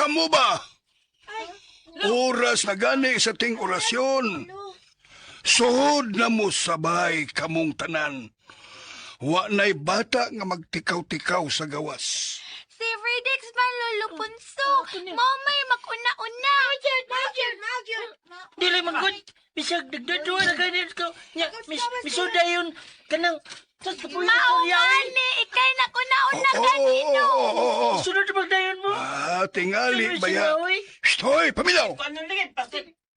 kamo ba? Oras na gani sa ting orasyon. Suhod na mo sabay kamong tanan. Wa na'y bata nga magtikaw-tikaw sa gawas. Si Fredix man lulupunso. Mamay makuna-una. Dili magod. Bisag nagdadua na ganyan ko. Nya, misuda yun. Kanang, Maungani, ikay na kuna-una kanino. sunod na magdayon mo. Tingali baya. Hoy, paminaw!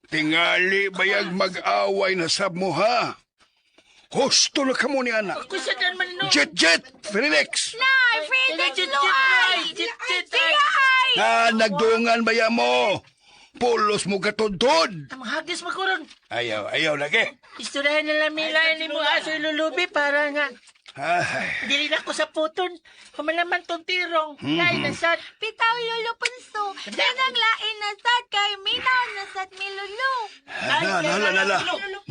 Tingali bayag mag-away na sab mo, ha? Husto na kamo ni anak. Kung saan man no. Jet, Felix! Nay, Fredix luay. Siya ay. Nagdungan baya mo. Pulos mo katudtod. Ang hagis makuron. Ayaw lagi. Isturahan na lang nila ni mo aso ilulubi para nga. Ay, Dili na ko sa puton. Kamalaman tong tirong. Lain na sad. Bitaw lulupunso. Kanang lain na sad kay minaw na sad milulu.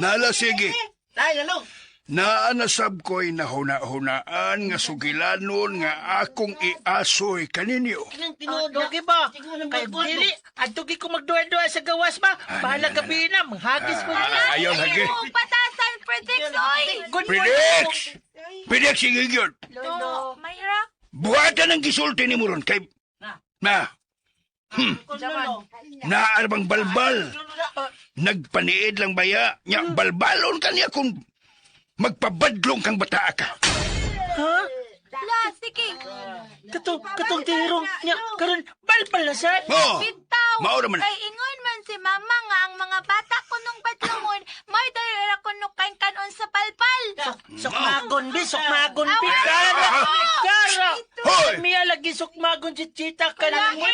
nala, sige. Lain na Naanasab ko'y nahuna-hunaan nga sugilanon nga akong iasoy kaninyo. Dogi ba? Kaya dili. Adugi ko magduwa-duwa sa gawas ba? Bahala gabi na. Manghagis ko na. Ayaw lagi. Patasan, Fredix, oy. Good Felix, sige yun. Lolo, Mayra. Buhatan ang gisulti ni Muron kay... Naarbang balbal. Nagpaniid lang baya. Nya, balbalon ka niya kung magpabadlong kang bataa ka. Ha? La, sige. Katong tirong niya. Karon balbal na sad. Bitaw. Mao naman. Kay ingon man si mama nga ang mga bata kunong badlongon, may dayra kuno kain kanon sa palpal. Sukmagon bi. Kara. Hoy! Miya lagi sukmagon si Chita ka lang mo.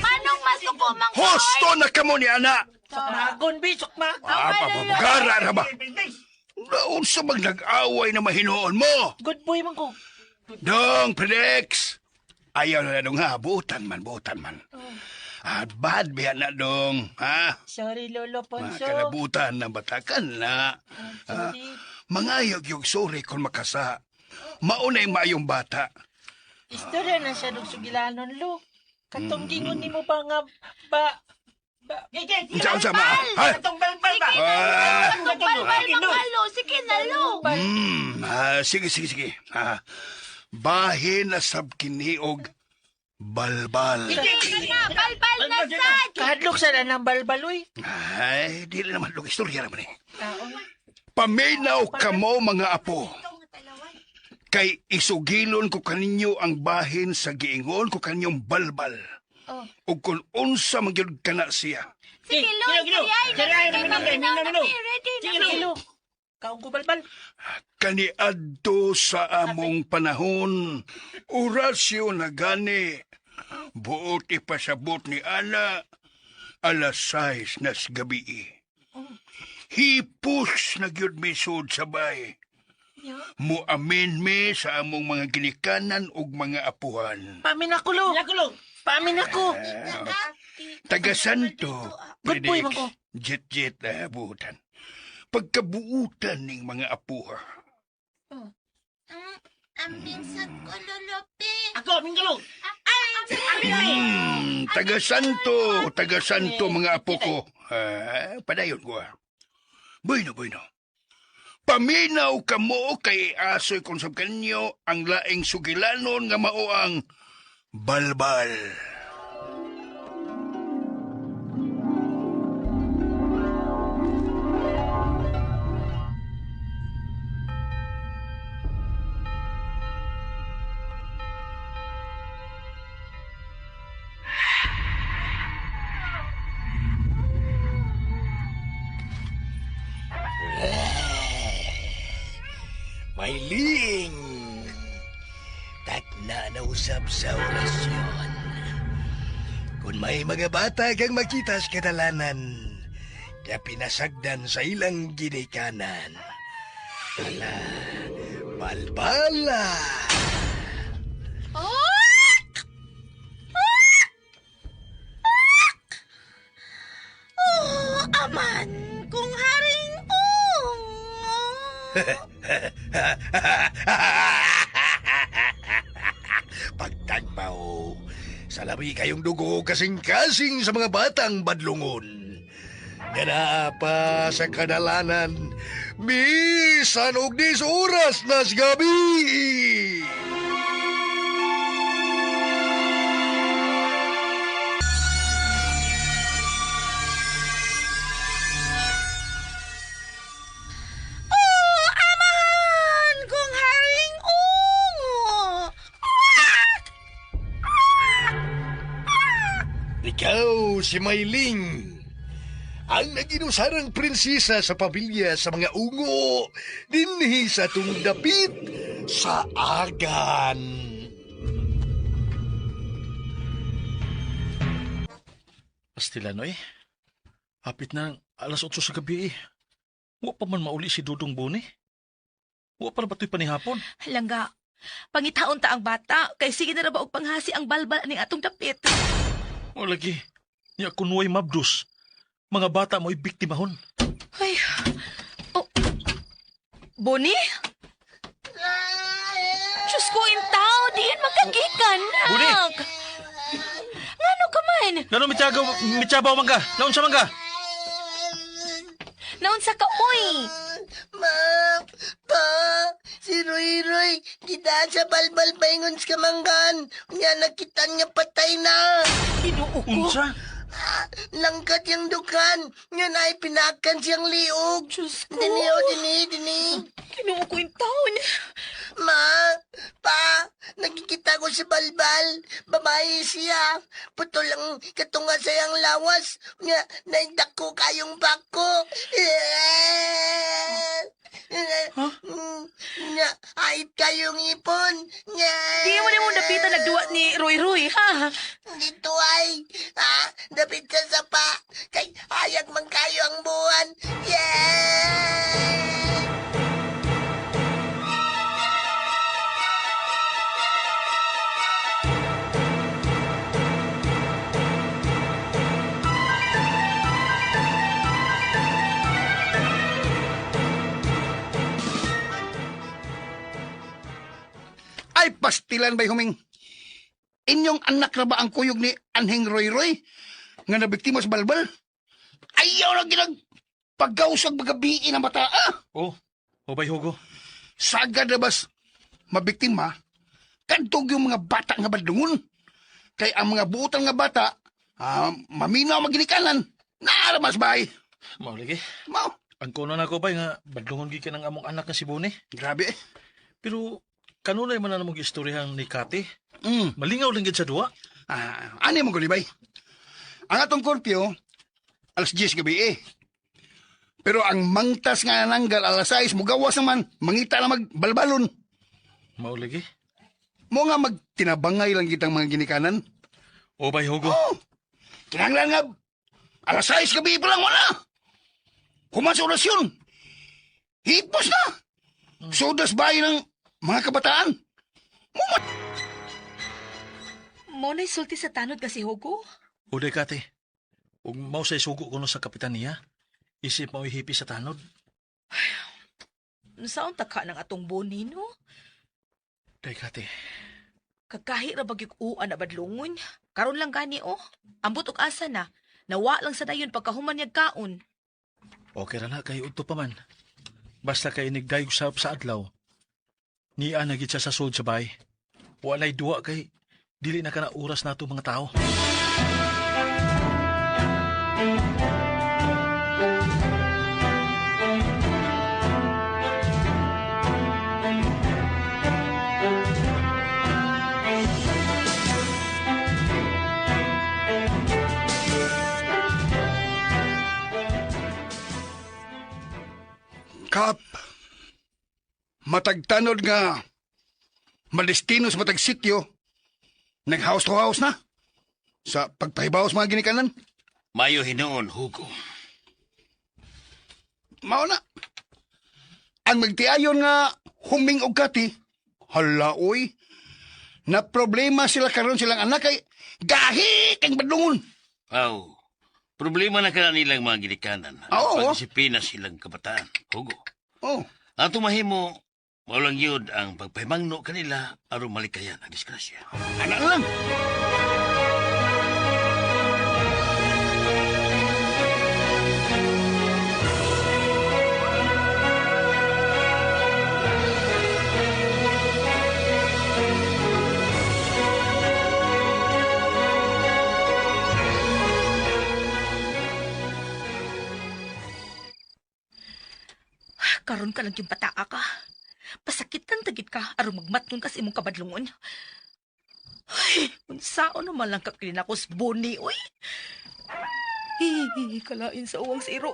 Manong masuko mang Husto na kamo ni ana. Sukmagon bi. Papagara na ba? Naon sa nag-away na mahinoon mo? Good boy man ko. Dong, Felix. Ayaw na dong ha. Butan man. Bad biya na dong. Ha? Sorry, Lolo Ponso. Kalabutan na batakan na. Sorry. Mga yung sorry kung makasa. Maunay mayong bata. Istorya na siya nung sugilanon, Lo. Katong gingon ni mo ba nga ba... Unsa ma? Ha? palpal makalo, sige na lo. Sige. Bahin na sab kiniog balbal. Palpal na sad. Kahadlok sa ng balbaloy. Ay, di naman log istorya naman eh. Paminaw kamo mga apo. Kay isugilon ko kaninyo ang bahin sa giingon ko kaninyong balbal. O kung unsa magyud kana siya. Sige lo, ready na. Kaong ko balbal. Kaniadto sa among panahon, orasyo na gani. Buot ipasabot ni Ana, alas 6 nas gabi. Hipos na gyud misud sabay. Muamin mi sa among mga ginikanan ug mga apuhan. Pamin ako, Lo. Pamin ako. Taga-santo. Good boy man ko. Jet, buutan. Pagkabuutan ning mga apuha. Ang pinsat ko lulupi. Ako, Mingalo. Taga-santo mga apo ko. Padayon ko. Bueno. Paminaw kamo kay asoy kung sab kanyo ang laing sugilanon nga mao ang balbal. Mailing! Takna na usap sa orasyon. Kung may mga bata kang makita sa kadalanan, kaya pinasagdan sa ilang ginikanan. Ala, balbala! Aman, kung haring pong. Pagtagbaw Salami kayong dugo kasing-kasing sa mga batang badlungon. Ganaa pa sa kadalanan, bisan og 10 oras na sa gabi. Amahan kong haring ungo! Ikaw si Mailing, ang naginusarang prinsesa sa pamilya sa mga ungo, dinhi sa tung dapit sa agan. Pastilano hapit na alas 8 sa gabi Wa pa man mauli si Dudong Buni. Wa pa na bato'y panihapon. Halangga, pangitaon ta ang bata, kay sige na ra ba og panghasi ang balbal ning atong dapit. O lagi, niya kunway mabdus. Mga bata mo'y biktimahon. Ay, oh, Boni? Diyos ko, intaw, diin magkagikan, nak. Buni! Ngano ka man? Gano'n mitsabaw man ka? Naon sa man ka? Naon sa kaoy? Ma, pa, si Roy, kita sa balbal paingon sa kamanggan. Nga nakita niya patay na. Inuuko? Unsa? Langkat yung dukan. Nga na ay pinakan siyang liog. Diyos ko. Dini. Kinuuko intaw niya. Ma, pa, nakikita ko si balbal. Babae siya. Putol ang katunga sayang lawas. Nga, naindak ko kayong bako. Nga, ait kayong ipon. Nga. Di mo na mong dapitan nagduwa ni Roy, ha? Dito ay, dapit ka sa pa. Kay hayag man kayo ang buwan. Yeah! Ay, pastilan ba'y huming? Inyong anak na ba ang kuyog ni Anheng Roy nga nabiktima sa balbal? Ayaw na ginag paggausag magabiin ang bata, Oh, o bay Hugo. Sagad na bas mabiktima, kadtog yung mga bata nga badlungon. Kay ang mga buutang nga bata, maminaw maginikanan, naaramas ba'y? Mao lagi. Mao, Ang kuno na ko bay nga badlungon gi ng among anak nga si Buni. grabe Pero kanunay man na namong istoryahan ni Kati. Mm. Malingaw lang gid sa duwa. Ano mo gulibay? Ang atong korpyo, alas 10 gabi Pero ang mangtas nga nanggal alas 6, mugawas naman, mangita na magbalbalon. Mao lagi. Mo nga magtinabangay lang kitang mga ginikanan. O bay Hugo. Oh, kinanglan nga, alas 6 gabi pa lang wala. Kuman sa orasyon. Hipos na. Sodas bahay ng mga kabataan. Mo na'y sulti sa tanod kasi Hugo? O day Kati. Ug mao say sugo kuno sa kapitan niya. Isip mo ihipi sa tanod. Saan taka ng atong Boni, no? Day Kati. Kagkahi ra bagyog uan na badlungon. Karon lang gani, oh. Ambot og asa na. Nawa lang sa dayon pagkahuman niyag kaon. Okay ra na kay udto pa man. Basta kay nigdayog sa adlaw. Niya na gid siya sa sud sa bay. Walay duwa kay dili na kana oras nato mga tao. Kap, matagtanod nga malestinos matag sityo, nag-house to house na sa pagpahibaw sa mga ginikanan. Mayo hinoon, Hugo. Mao na. Ang magtiayon nga huming og kati, halaoy, na problema sila karon silang anak kay gahi kang badlungon. Aw, problema na ka nilang mga ginikanan. Oo. Pagdisiplina silang kabataan, Hugo. Oh, Ato mahimo, Maulang yun ang pagpahimangno kanila aron malikayan ang disgrasya. Anak lang. Karon ka lang yung bataa ka. Pasakitan tagit ka, aron magmatnon ka sa imong kabadlungon. Ay, unsaon naman lang kaklina ko sa boni, uy. Kalain sa uwang siro.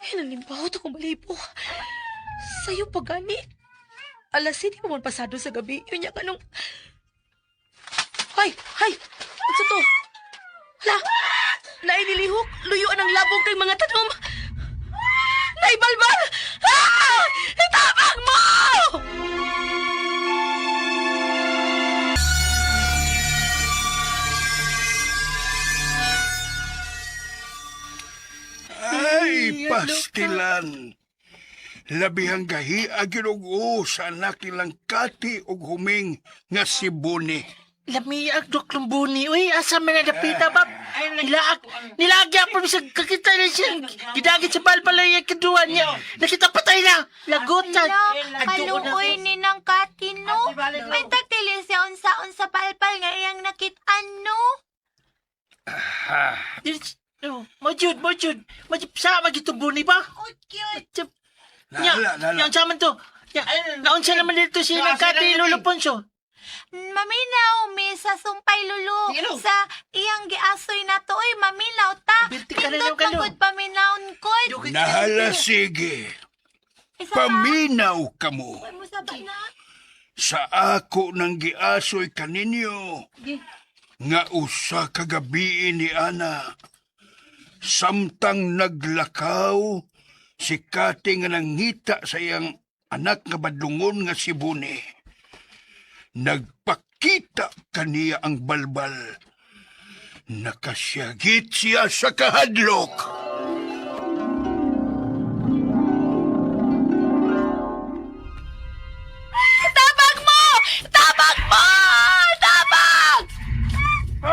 Hinalimpaw to kung malipo. Sa'yo pa gani. Alas, hindi pa man pasado sa gabi. Yun niya kanong... Hay! Ano to? Hala! Nainilihok, luyuan ang labong kay mga tanom. Naibalbal! Ah! Itabang mo! Ay, pastilan. Labihang gahi aginugo sa anak nilang Kati ug Huming nga si Buni. Lamiag doklong buni, uy, asa man nadapita, bab. Nilagya po sa kakita na siya. Gidagit sa balbalay ang kaduan niya. Nakita patay na. Lagutan. Kaluoy ni ng Kati, no? May tagtilin siya unsa-unsa palpal nga iyang nakit-an, no? Mojud. Sa magito buni ba? Oh, cute. Yang saman to. Naunsa naman dito si Nagkati Lolo Ponso. Maminaw, mi sa sumpay lulu. Sa iyang giasoy na to, oy, maminaw ta. Binti ka na Pindot lang, Kalo. magod paminawon kod. Nahala sige. Isa pa? Paminaw kamo. Uy, mo sabay na. Sa ako nang giasoy kaninyo. Nga usa kagabi ni Ana. Samtang naglakaw, si Kati nga nangita sa iyang anak nga badlungon nga si Buni. Nagpakita kaniya ang balbal. Nakasyagit siya sa kahadlok. Tabag mo! Tabag mo! Tabag! Tabag!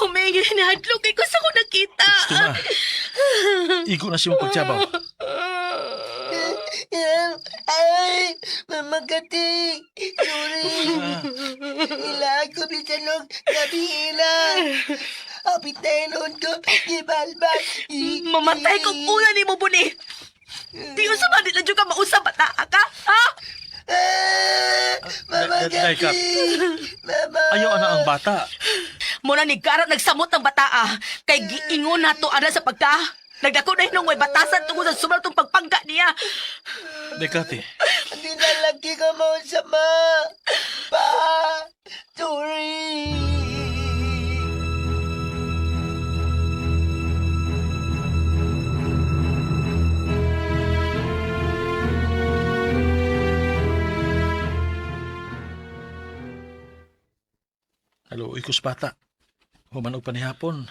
Humingi na hadlok ko sa ko nakita. Gusto na. Igo na siyang pagtsabaw. Ay, Mama Kati. Sorry. Ilag ko bisanog gabi ilang. Apitayin ko, gibalbal. Mamatay kong una ni mo, Buni. Di ko sa manit na ka mausap bataa ka, ha? Mama Day, Kap. Kati. Mama. Ayaw na ang bata. Muna ni Garot nagsamot ng bataa. Kay giingon na to ana sa pagka. Nagdako na hinong may batasan tungkol sa sumalatong pagpangga niya. Dekati. Hindi na lagi ka mo sama. Pa. Sorry. Halo, ikos bata. Humanog pa ni hapon.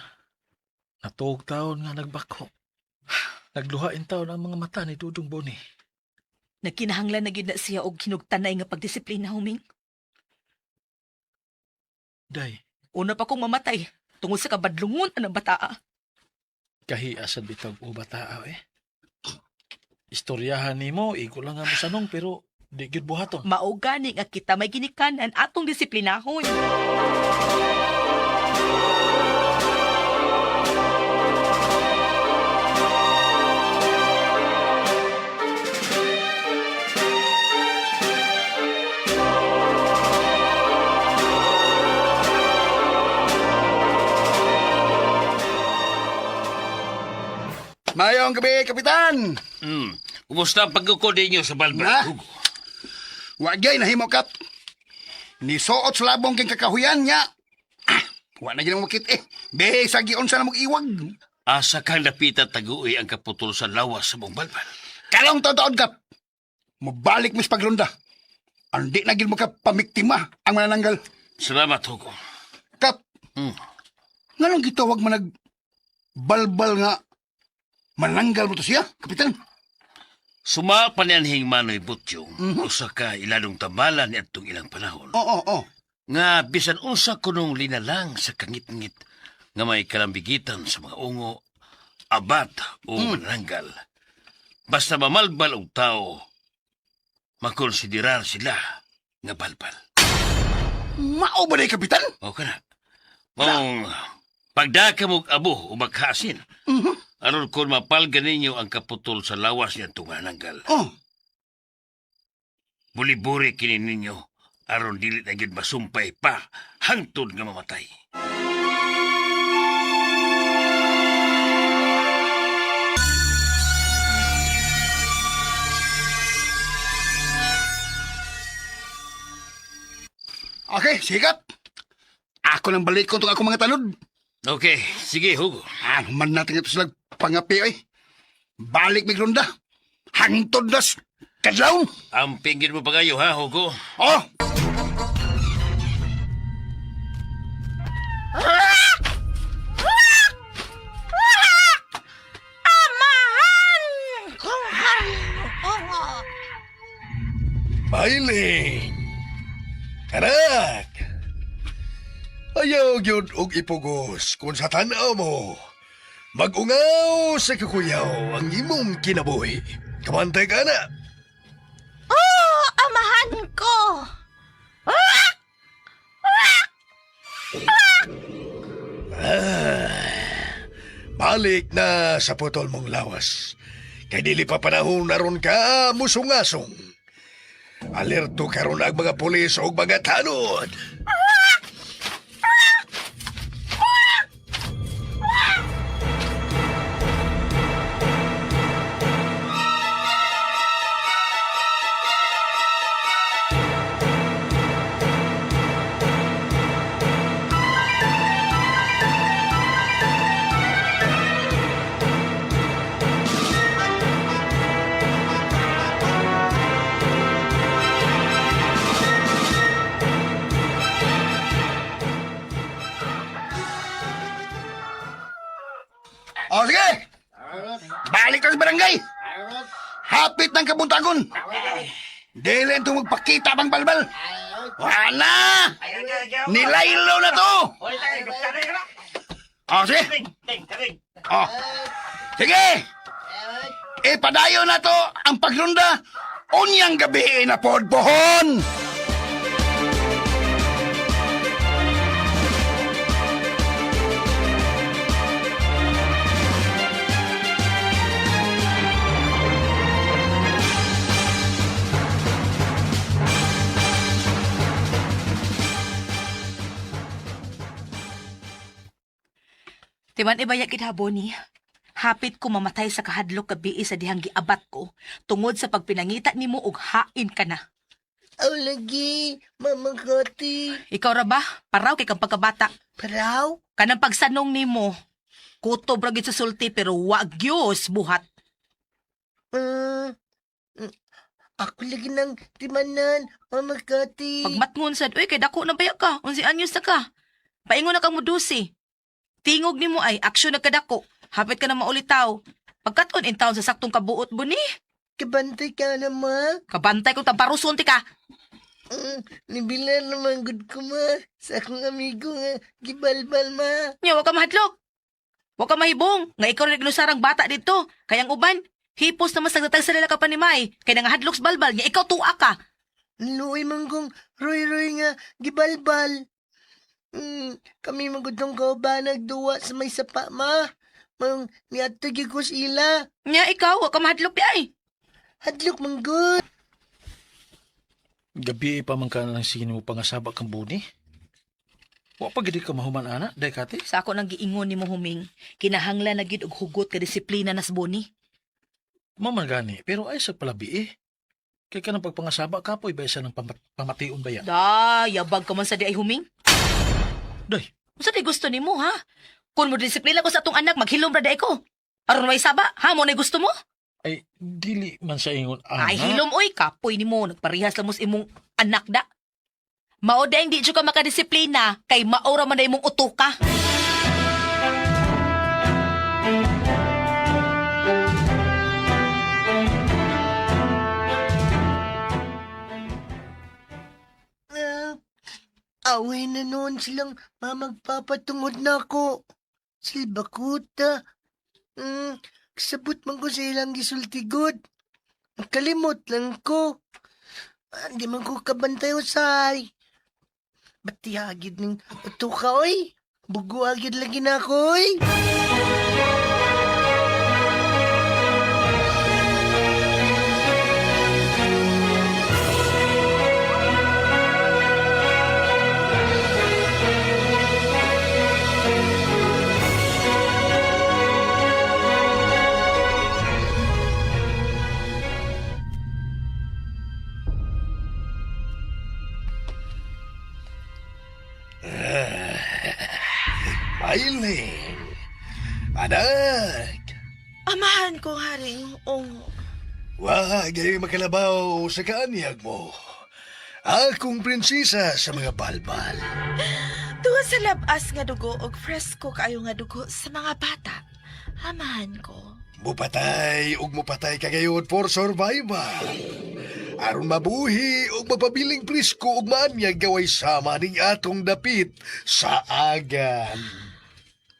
Natuog taon nga nagbako. Nagluhain taon ang mga mata ni Dudong Boni. Nagkinahanglan na gyud na siya og hinugtanay nga pagdisiplina, Huming. Day, Una pa kong mamatay tungod sa kabadlungon ng bataa. kahiasan bitag o bata eh. Istoryahan nimo, iko lang nga mo sanong pero di gyud buhaton. Mao gani nga kita may ginikanan atong disiplinahon. Mayong gabi, Kapitan. Kumusta ang pagkukod ninyo sa balbal, Na? Hugo? Wagay na himo, Kap. Nisuot sa labong king kakahuyan niya. Wala na ginang makit Be, sa gion sa namog iwag. Asa kang napita taguoy ang kaputol sa lawas sa mong balbal. Kalong taon kap. Mabalik mis paglunda. Andi na gid mo ka pamiktima ang manananggal. Salamat, Hugo. Kap, Hmm. nga nang gitawag man balbal nga mananggal mo to siya, kapitan. Sumapa niyan hingmanoy butyong, usa ka iladong tambalan ni atong ilang panahon. Oo. Nga bisan unsa kunong linalang sa kangit-ngit nga may kalambigitan sa mga ungo, abat o mananggal. Basta mamalbal og tao, makonsiderar sila nga balbal. Mao ba day, kapitan? O ka na. Mong pagdaka mong abo o maghasin. Aron kung mapalgan ninyo ang kaputol sa lawas niya tungananggal. Oh, Buli-buri kini ninyo aron dili na gyud masumpay pa hangtod nga mamatay. okay, sigat. Ako nang balik ko itong ako mga tanod. Okay, sige, Hugo. Man natin ito sila pangapi, oy. Balik miglunda. Hangtod nas kadlaw. Ang pinggir mo pa kayo, ha, Hugo? Oh! Mailing! Anak! Ayaw yun og ipugos kung sa tanaw mo. Mag-ungaw sa kakuyaw ang imong kinabuhi. Kamantay ka na. Oh, amahan ko! Balik na sa putol mong lawas. Kay dili pa panahon naron ka musungasong. Alerto karon ang mga pulis o mga tanod. Oh, sige! Balik na sa barangay! Hapit ng kabuntagon! Dili ito magpakita bang balbal! Wala! Nilaylo na to! Oh, sige! Oh, sige! Ipadayo na to ang pagrunda unyang gabi na podpohon! Timan ibaya kithabon ni. Hapit ko mamatay sa kahadlok kabii sa dihang giabat ko tungod sa pagpinangita nimo og hain ka na. Aw lagi, Mama Kati. Ikaw ra ba? Paraw kay kang pagkabata. Paraw? Kanang pagsanong nimo. Kutob ra gid sa sulti pero wa gyos buhat. Ako lagi ng timanan, Mama Kati. Pagmatngon sad, uy kay dako na baya ka. Unsi anyos na ka. Paingon na kang mudusi. Tingog nimo ay aksyon na kadako. Hapit ka na maulitaw. Pagkaton in taon sa saktong kabuot buni. Kabantay ka na, Ma. Kabantay ko tamparuson ti ka. Nibilan naman good ko, Ma. Sa akong amigo nga, gibalbal, Ma. Nya wa ka mahadlok. Wa ka mahibong nga ikaw rin naglusarang bata dito. Kayang uban, hipos na masagdatag sa lalaka pa ni May. Kaya nga hadloks balbal nga ikaw tuwa ka. Luoy manggong roy-roy nga, gibalbal. Kami magudong ko ba nagduwa sa may sapa, Ma? Mang niatagi ko sila. Nya ikaw wa ka mahadlok di ay. Hadlok manggod. Gabi pa man ka lang sino mo pangasaba kang buni. Wa pa gid ka mahuman ana, day kate. Sa ako nang giingon nimo huming, kinahanglan na gid og hugot ka disiplina nas boni. Maman gani, pero ay sa palabi eh. Kaya ka ng pagpangasaba kapoy ba isa ng pamation ba yan? Da, yabag ka man sa di ay huming. Day, Sa di gusto nimo ha? Kung mo disiplina ko sa atong anak, maghilom ra day ko. Aron may saba, ha mo na gusto mo? ay dili man sa ingon Ay anak. hilom oy, kapoy nimo, nagparihas lang mo sa imong anak da. Mao da hindi jud ka makadisiplina kay maora man na imong utuka. Ah, away na noon silang mamagpapatungod na ako. Silbakuta. Kasabot man ko sa ilang gisultigod. Kalimot lang ko. Hindi man ko kabantay usay. Bati agid ng uto ka, oy. Bugo agid lagi na ako, oy. Mailing. Anak. Amahan ko, Haring Ungo. Wag ay makalabaw sa kaanyag mo. Akong prinsesa sa mga balbal. Tuwa sa labas nga dugo og fresko kayo nga dugo sa mga bata. Amahan ko. Mupatay ug mupatay kagayod for survival. Aron mabuhi ug mapabiling prisko ug maanyag gaway sama ning atong dapit sa agan.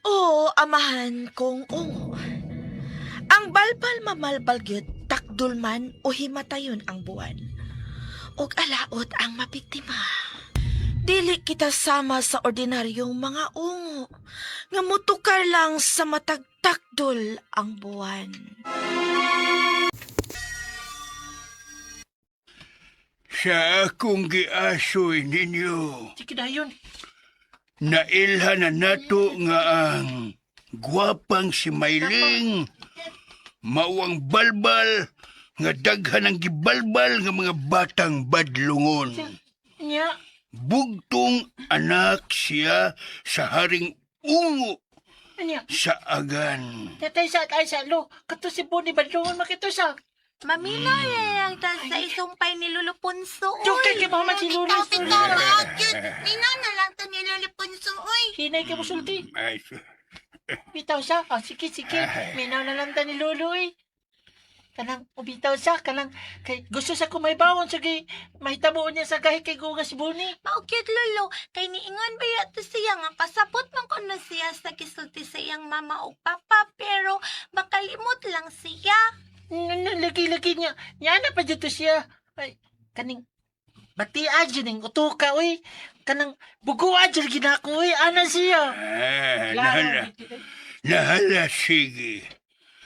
Oo, amahan kong ungo. Ang balbal mamalbal gyud takdul man o himatayon ang buwan. Og alaot ang mabiktima. Dili kita sama sa ordinaryong mga ungo nga mutukar lang sa matagtakdol ang buwan. Sa akong giasoy ninyo, Sige dayon. nailhan na nato nga ang gwapang si Mailing, mauang balbal, nga daghan ang gibalbal nga mga batang badlungon. Nya, Bugtong anak siya sa Haring Ungo nya. sa agan. Tatay sa atay sa lo. Kato si Boni Badlungon makito sa. Maminaw lang ta sa isumpay ni Lolo Punso. Joke kay Mama si Lolo. Bakit? Minaw na lang ta ni Lolo Punso, oy. Hinay ka mo sulti. Ay, Bitaw siya. Ah, sige, sige. Minaw na lang ta ni Lolo eh. Kanang ubitaw siya. Kanang kay, gusto sa kumaybawon. Sige, mahitabuon niya sa gahi kay Gunga si Boni. Maukit Lolo, kay niingon ba yato siya nga kasapot man ko na siya sa kisulti sa iyang mama o papa pero makalimot lang siya. Lagi-lagi niya. Niya na pa dito siya. Ay, kaning batia dyan ng utuka, uy. Kanang bugua dyan ginako, uy. Ana siya. nahala. Nahala, sige.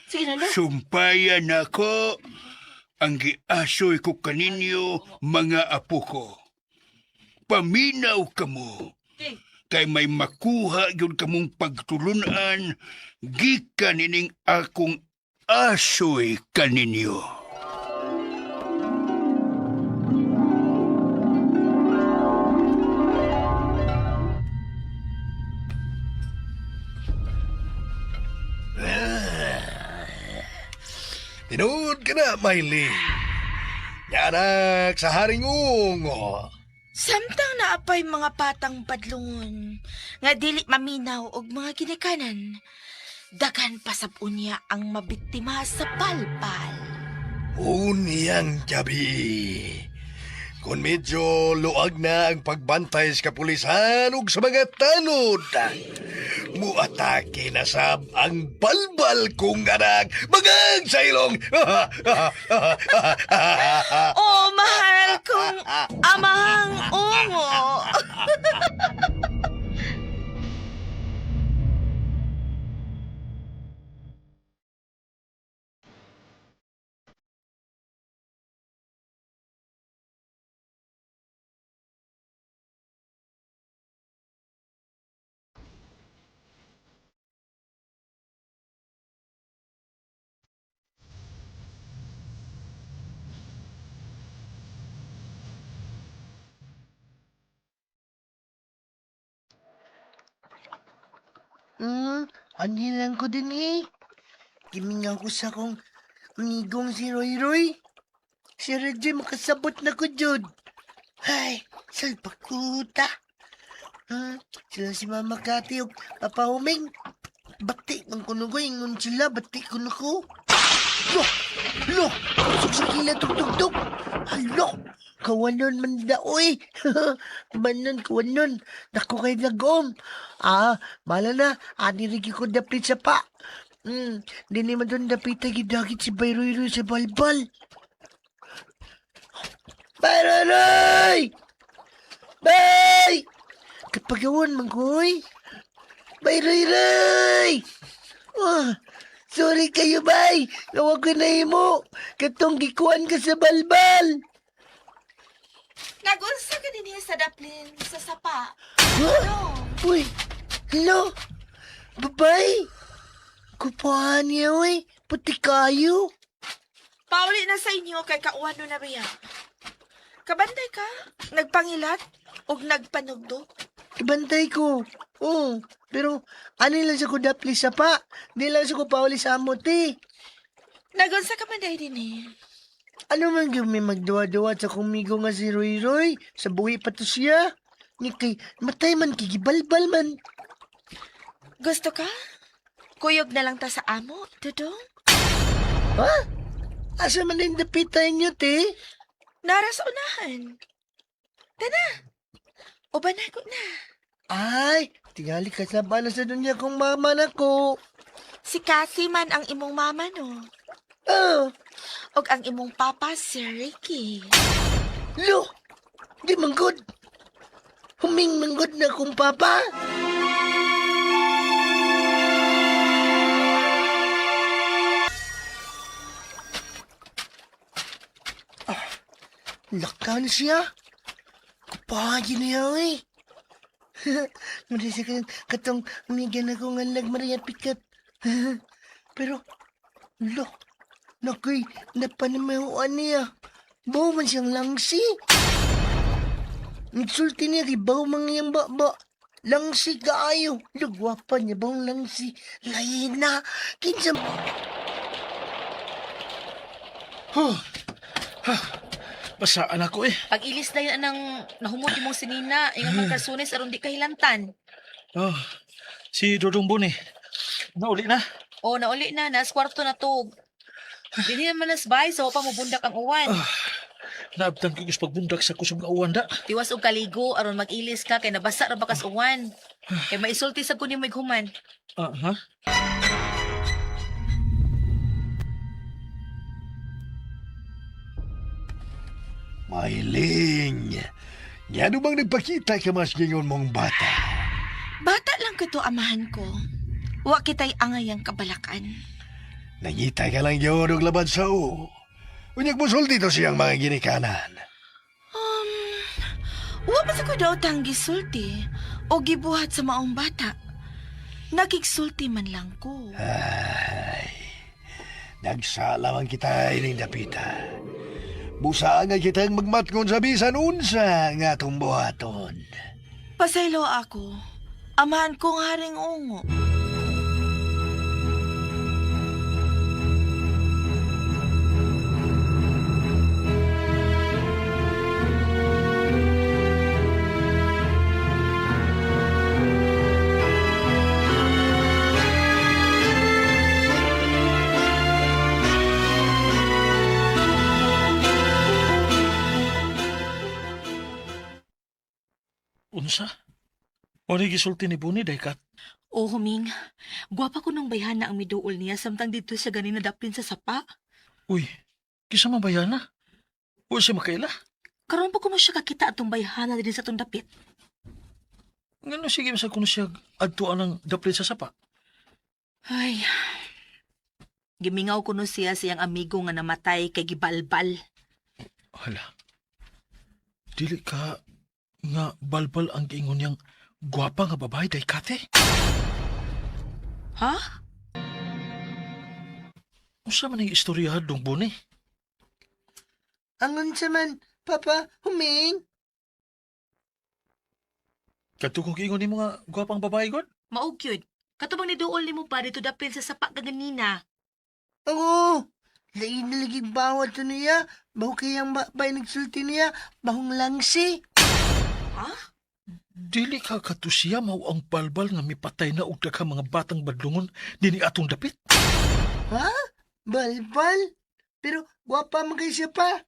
Sige na, lo. Sumpayan ako ang giasoy ko kaninyo mga apo ko. Paminaw kamo. Kay may makuha yun kamong pagtulunan gikan ining akong asoy kaninyo. Tinood ka na, Mailing. Yanak sa Haring Ungo. Samtang naapay mga patang padlungon, nga dili maminaw og mga ginikanan, dagan pasabon niya ang mabiktima sa palpal. Unyang gabi. Kung medyo luag na ang pagbantay sa kapulisan ug sa mga tanod, muatake na sab ang balbal kong anak. Magang sa ilong! Oh, mahal kong amahang ungo. Anilang ko din eh. Gimingaw ko sa kong amigong si Roy Roy. Si Reggie makasabot na ko, Jud. Ay, salpakuta. Sila si Mama Kati o Papa Huming. Bati ng kuno ko, ingon sila, bati kuno ko. Lo, kusok sa kila tugtugtug. Halo, kawanon man daoy. Manon, kawanon. Naku kay nagom. Mala na, anirigi ko dapit sa pa. Di naman doon dapit na gidagit si Bayroy sa balbal. Bayroy! Bay! Kapagawan, mangkoy. Bayroy! Sorry kayo, bay. Nawag ko na mo. Katong gikuan ka sa balbal. Nagunsa ka din sa daplin sa sapa. Uy, hello? Babay? Kupahan niya, uy. Puti kayo. Pauli na sa inyo kay kauwan na biya. Kabantay ka? Nagpangilat? O nagpanugdog? Ibantay ko. Oo, pero ano lang sa kudapli sa pa. Di lang sa kupauli sa amot eh. Nagunsa ka man dahil din eh. Ano man yung may magduwa-duwa sa kumigo nga si Roy Roy? Sa buhi pa to siya. Ni kay matay man kigibalbal man. Gusto ka? Kuyog na lang ta sa amo, Dudong? Ha? Asa man yung dapitay niyo, te? Nara sa unahan. Tana, ubanay ko na. Ay, tingali ka sa bala sa dunya kong mama na ko. Si Cassie man ang imong mama, no? Oh, Og ang imong papa, si Ricky. lo, di manggod. Huming manggod na kong papa. Laka na siya. Kupagi niya, eh. Muna siya katong umigyan ako nga Maria Pikat. Pero, lo, nakoy, napanamahuan niya. Bawa man siyang langsi. Nagsulti niya kay bawa mangyang baba. Langsi kaayo. Lugwapan niya bawang langsi. Lain na. Kinsa... Basaan ako eh. Pag-ilis na yan ng nahumot imong sinina, ingon man kasunis aron di kahilantan. Oh, si Dodong Buni. Nauli na. O, nauli na, nas kwarto na to. Dili naman nas bay, so pa mo bundak ang uwan. Naabtan ko yung pagbundak sa kusog nga uwan da. Tiwas og kaligo, aron mag-ilis ka, kay nabasa ra bakas uwan. Kay maisulti sa kunin mo ighuman. Ha? Mailing, yan bang nagpakita ka mas ngayon mong bata? Bata lang ka to, amahan ko. Wa kita'y angay ang kabalakan. Nangita ka lang yun og laban sa o. Unyag mo dito siyang mga ginikanan. Wa ba sa ko daw tanggi sulti o gibuhat sa maong bata? Nagigsulti man lang ko. Ay, nagsala man kita ining dapita. Busa nga kitang magmatkon sa bisan unsa nga itong buhaton. Pasaylo ako. Amahan kong haring ungo. Unsa? O gisulti ni Buni, Daykat? O, Huming, gwapa ko nung bayhan na ang miduol niya samtang dito siya ganin na daplin sa sapa. Uy, kisa mabayana? O siya makaila? Karon pa ko mo siya kakita atong bayhan na din sa tong dapit. Ngano sige sa kuno siya adtuan ng daplin sa sapa? Ay, gimingaw ko no siya siyang amigo nga namatay kay gibalbal. Hala, dili ka nga balbal ang giingon niyang gwapa nga babae, Daykate? Ha? Unsa man ang istorya, Dong Buni? Angon sa man, Papa, Huming. Kadto kong giingon ni mga gwapang babae, God? Maog yun. Katubang ni duol nimo pa dito dapil sa sapa kaganina. Oo, lain na lagi bawat to niya. Baho kayang bay nagsulti niya, bahong langsi. Dili ka katusiya mao ang balbal nga mipatay na og daghang mga batang badlungon dinhi atong dapit. Ha? Balbal? Pero gwapa man kayo siya pa.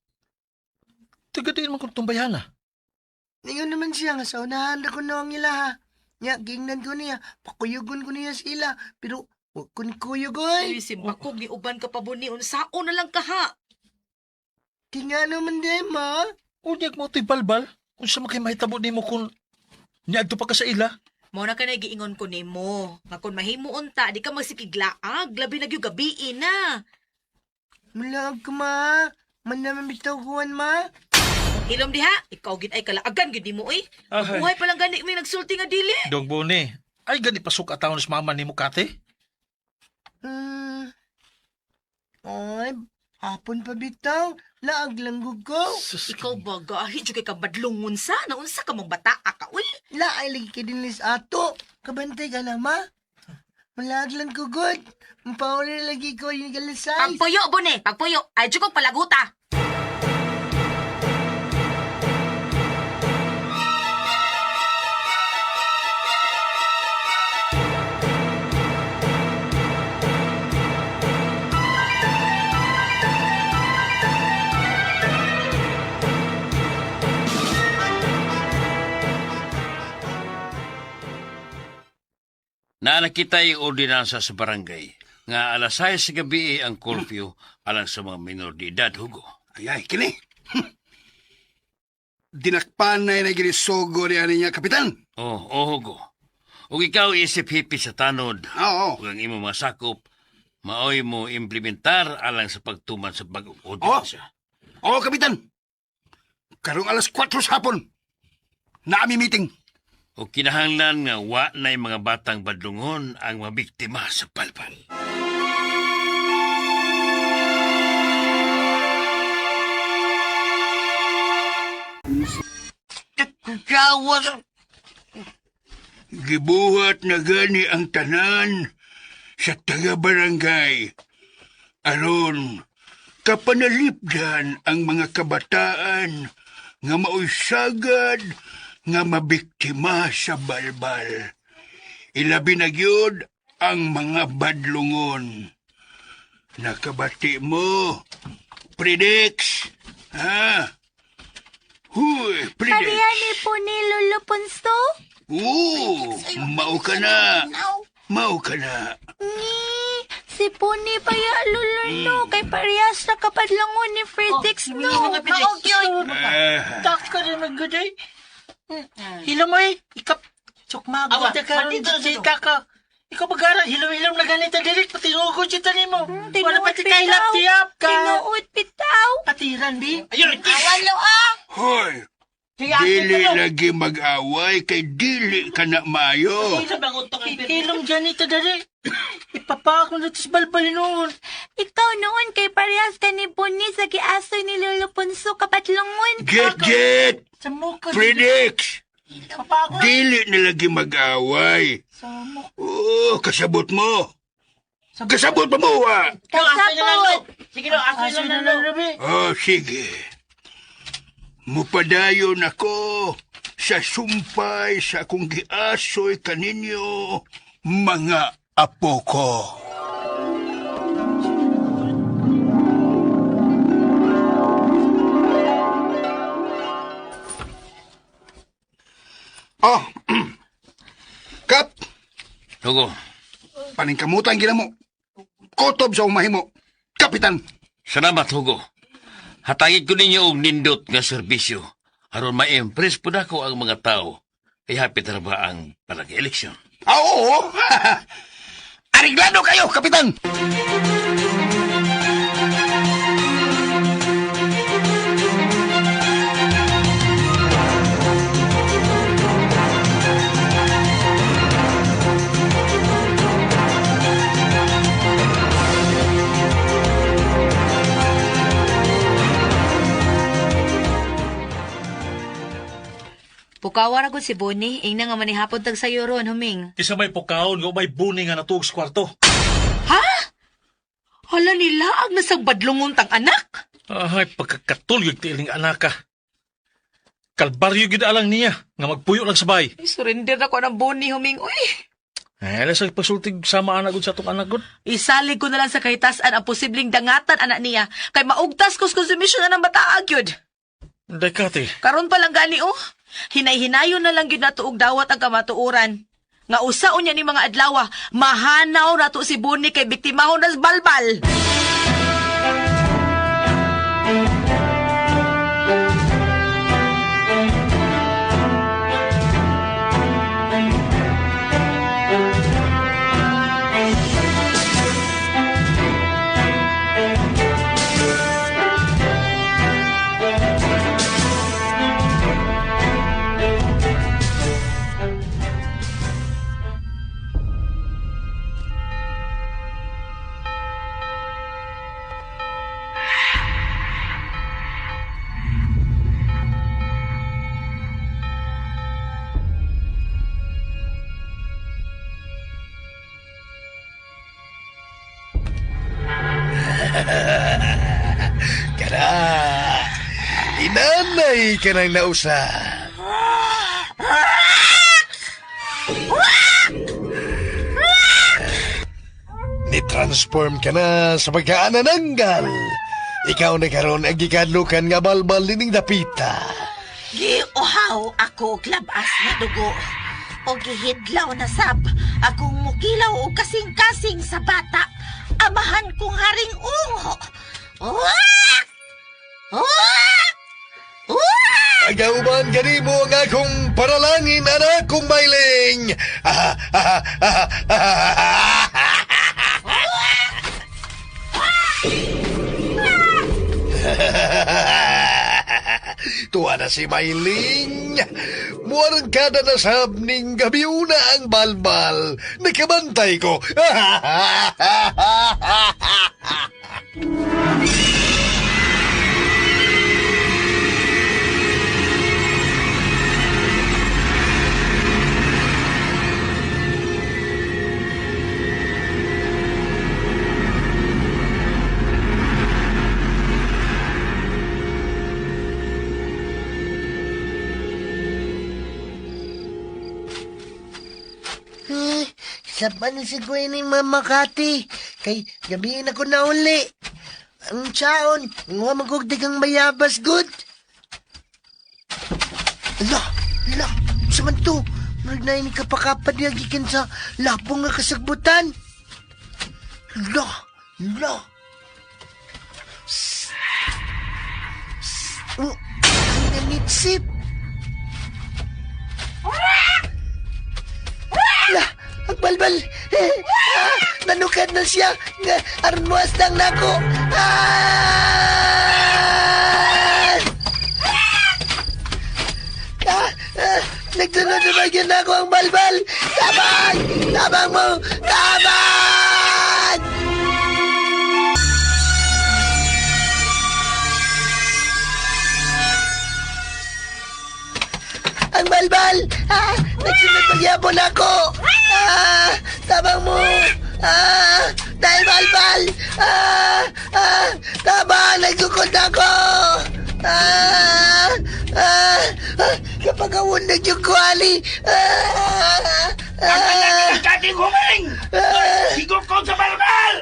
Tagadiin man kung tumbayana. Ngayon naman siya nga sa unahan na ko na ang ila ha. Nya, gingnan ko niya, pakuyugon ko niya sila. Pero, huwag ko kuyugon. Ay, simbakog ni uban ka pa buni, unsao na lang ka ha. Di nga naman di, ma. Unyag mo to'y balbal. Unsa man kay mahitabo nimo kung niadto pa ka sa ila? Mao na ka na giingon ko nimo. Nga kun mahimo unta, di ka magsikiglaag, labi na gyud gabi na. Malaag ka, ma. Man naman bitaw kuhan, ma. Ilom diha, ikaw gid ay kalaagan gid nimo eh. Ahay. Buhay pa lang gani may nagsulti nga dili. Dong Boni, ay gani pasok atawon sa mama nimo kate? Ay, hapon pa bitaw. Laag lang ko. Ikaw ba gahi jud kay ka badlungon sa naunsa ka mong bata ka uy. Laay lagi ka din lis ato. Kabantay ka na, ma. Malaag lang ko, good. Mapauli lagi ko yung galasay. Pagpuyo bone, pagpuyo. Ay jud kog palaguta. Na nakitay ordinansa sa barangay nga alas 6 sa gabi ang curfew alang sa mga minor de edad, Hugo. Ay, kini. Dinakpanay na ginisogo niya niya, Kapitan. Hugo. Ug ikaw isip hipit sa tanod. Oo. Ug ang imong mga sakop, maoy mo implementar alang sa pagtuman sa bagong ordinansa. Oo, Kapitan. Karong alas 4 sa hapon. Naami meeting. O kinahanglan nga wa na'y mga batang badlungon ang mabiktima sa balbal. Gibuhat na gani ang tanan sa taga-barangay. Aron, kapanalipdan ang mga kabataan nga maoy sagad nga mabiktima sa balbal. Ilabi na gyud ang mga badlungon. Nakabati mo, Predix. Ha? Huy, Predix. Pariyani po ni Lolo Ponso? Oo, mao ka na. Mao ka na. Si Puni pa ya Lolo no. Kay parehas na kapadlangon ni Fredix no. Maog yun. Tak ka rin magguday. Hilom ay, ikap. Sukmagod na ka rin jita ka. Ikaw bagara, hilom-hilom na ganito direct. Pati ngugod jita ni mo. Wala pati kailap-tiyap ka. Tinuot bitaw. Patiran, bi. Awalo ah. Hoy, dili lagi mag-away kay dili ka na maayo. Hilom dyan ito direct. Ipapa ako na tis balbalin noon. Ikaw noon kay parehas ka ni Puni sa giasoy ni Lolo Ponso kapadlangon. Get! Sa mukha. Predix! Papa ako. Dili na lagi mag-away. Sa mukha. Oo, kasabot mo. Kasabot pa mo, ha? Kasapot. Sige no, aso na lang. Oh, sige. Mupadayon ako sa sumpay sa akong giasoy kaninyo, mga apo ko. Oh, Kap, Hugo, paningkamutan gina mo. Kotob sa umahin mo. Kapitan. salamat, Hugo. Hatagid ko ninyo og nindot nga serbisyo aron ma-impress po nako ang mga tao. Ay hapit na ba ang palag-eleksyon? Oo. Ariglado kayo, Kapitan. Pukawa ra gud si Bonnie, ing na nga manihapon tag sayo ron, huming. Isa may pukaon nga may buni nga natuog sa kwarto. Ha? Hala nila ang nasang badlungon tang anak. Ay, pagkakatuloy tiiling anak ka. Kalbaryo gid alang niya nga magpuyo lang sa bay. Ay, surrender ako ng Bonnie, huming. Uy, Alas ay pasultig sama anak gud sa tong anak gud. isalig ko na lang sa kahitasan ang posibleng dangatan anak niya. Kay maugtas ko sa konsumisyon na ng bataag yun. Dekate. Karon pa lang gani oh. Hinay-hinayon na lang yun na tuog dawat ang kamatuuran. Nga usaon niya ni mga adlawa, mahanaw na to si Bonnie kay biktimahon na sa balbal. Kana, inanay ka nang nausa. Ni-transform ka na sa pagkaanananggal. Ikaw na karon ang gikadlukan nga balbal nining dapita. Giuhaw ako og labas na dugo. O gihidlaw na sab akong mukilaw og kasing-kasing sa bata. Amahan kong haring ungo. Uwak! Uwak! Uwak! Agauban gani mo ang akong paralangin, anak kong mailing. Tuwa na si Mailing. Muarang kada nasab ning gabiuna ang balbal. Nakabantay ko. Ay, saban na si Gwen ni Mama Kati. Kay gabihin ako na uli. Ang tsaon, nga magugdig ang mayabas, good. Ala, saman to. Nagnay ni kapakapad niya gikan sa lapong nga kasagbutan. Ala. Oh, ang nanitsip. Ang balbal. Nanukad na siya. Aron mo asdang nako. Nagsunod na bagyan na ako ang balbal. Tabang mo. Tabang! Ang balbal! Nagsunod magyapon ako! Tabang mo! Dahil balbal! Tabang! Nagsukod ako! Kapag awundag yung kwali! Ang kanyang kating huming! Higukod sa balbal!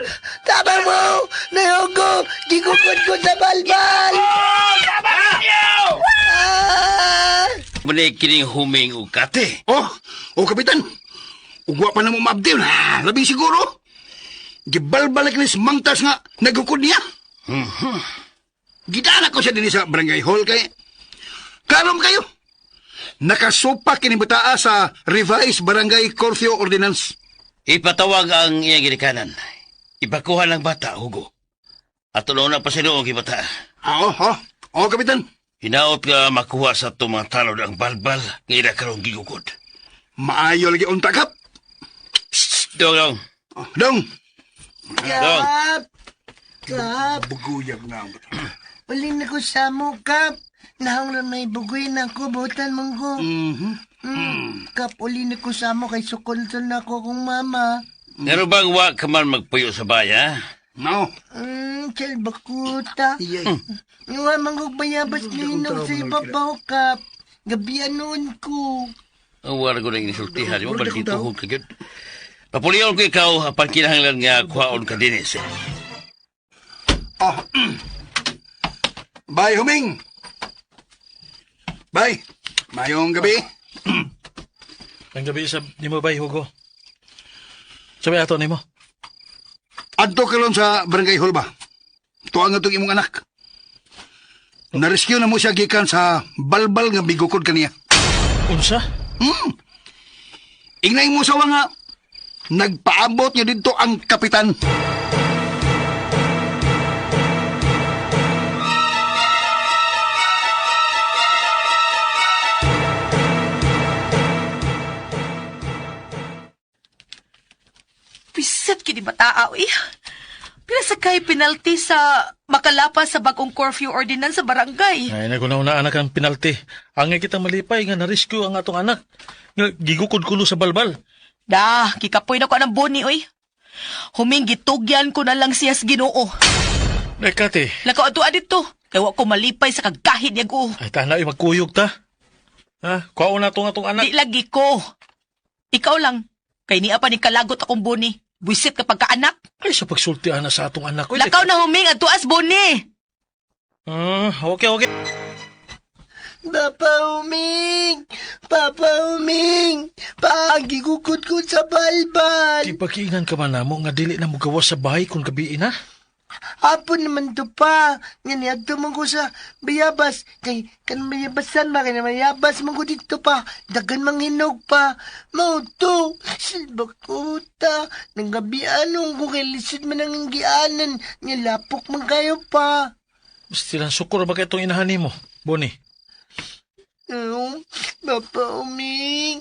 Tabang mo! Nahugo! Gigukod ko sa balbal! Tabang niyo! Muna kining huming o kate. Kapitan. Ugwa pa na mo maabdil. Labing siguro. Gibalbalik ni Mangtas nga nagukod niya. Gidana ko siya din sa barangay hall kay kalom kayo. Nakasupa kinibutaa sa revised barangay curfew ordinance. Ipatawag ang iyang ginikanan. Ipakuha ng bata, Hugo. At tulo na pa sinuong ibata. Oo, Kapitan. Hinaot ka makuha sa tumatalod ang balbal ng ila karong gigukod. Maayo lagi unta kap. Dong. Dong. Kap! Buguyag nga. uli na ko sa mo, Kap. Nahanglan may bugoy na ko, butan mong ko. Kap, uli na ko sa mo kay sukulson na ko kong mama. Pero bang wa ka man magpuyo sa baya? No. Bakuta. Nga manggugbayabas ninog sa ibabaw, Kap. Gabian noon ko. Wala ko nang inisultihan. Di mo ba dito ho ka yun? Papuliyon ko ikaw, apan kinahanglan nga kuhaon ka din eh. Ah. Bye, Huming. Bye. Mayong gabi. Ang gabi sa ni mo bay, Hugo. Sabi ato ni mo. Adto ka lang sa barangay hall ba? Tuwa nga itong imong anak. Narescue na mo siya gikan sa balbal nga bigukod kaniya. Unsa? Ingnay mo sa nga, nagpaabot niya dito ang kapitan. Pisit kini bataaw eh. Pinasakay penalty sa makalapas sa bagong curfew ordinance sa barangay. Ay, nagunaw anak ang penalty. Angay kitang malipay nga na-rescue ang atong anak. Nga gigukod kulo sa balbal. Da, kikapoy na ko ng boni, oy. Huming gitugyan ko na lang siya sa Ginoo. Kati. Lakaw ato dito. Kaya wa ko malipay sa kagahit niya ko. Ay, tanaw, magkuyog ta. Ha? Kuhaon na atong anak. Di lagi ko. Ikaw lang. Kay niya pa ni kalagot akong boni. Buisit kapag kaanak. Ay, sa pagsultihan na sa atong anak. Uy, Lakaw na huming at tuas boni. Okay. Papa Uming! Papa Uming! Pagigukod ko sa balbal! Di pakiingan ka man namo nga dili na mo gawas sa bahay kung gabi na. Hapon naman to pa. Nganiyagto man ko sa bayabas. Kay kan bayabasan ba? Kaya mayabas man ko dito pa. Dagan manghinog pa. Mauto. Silbakuta. Nang gabi anong kung kay lisod man ang gianan. Nilapok man kayo pa. Basta lang sukur ba kayo itong inahan mo, Boni? Papa Uming.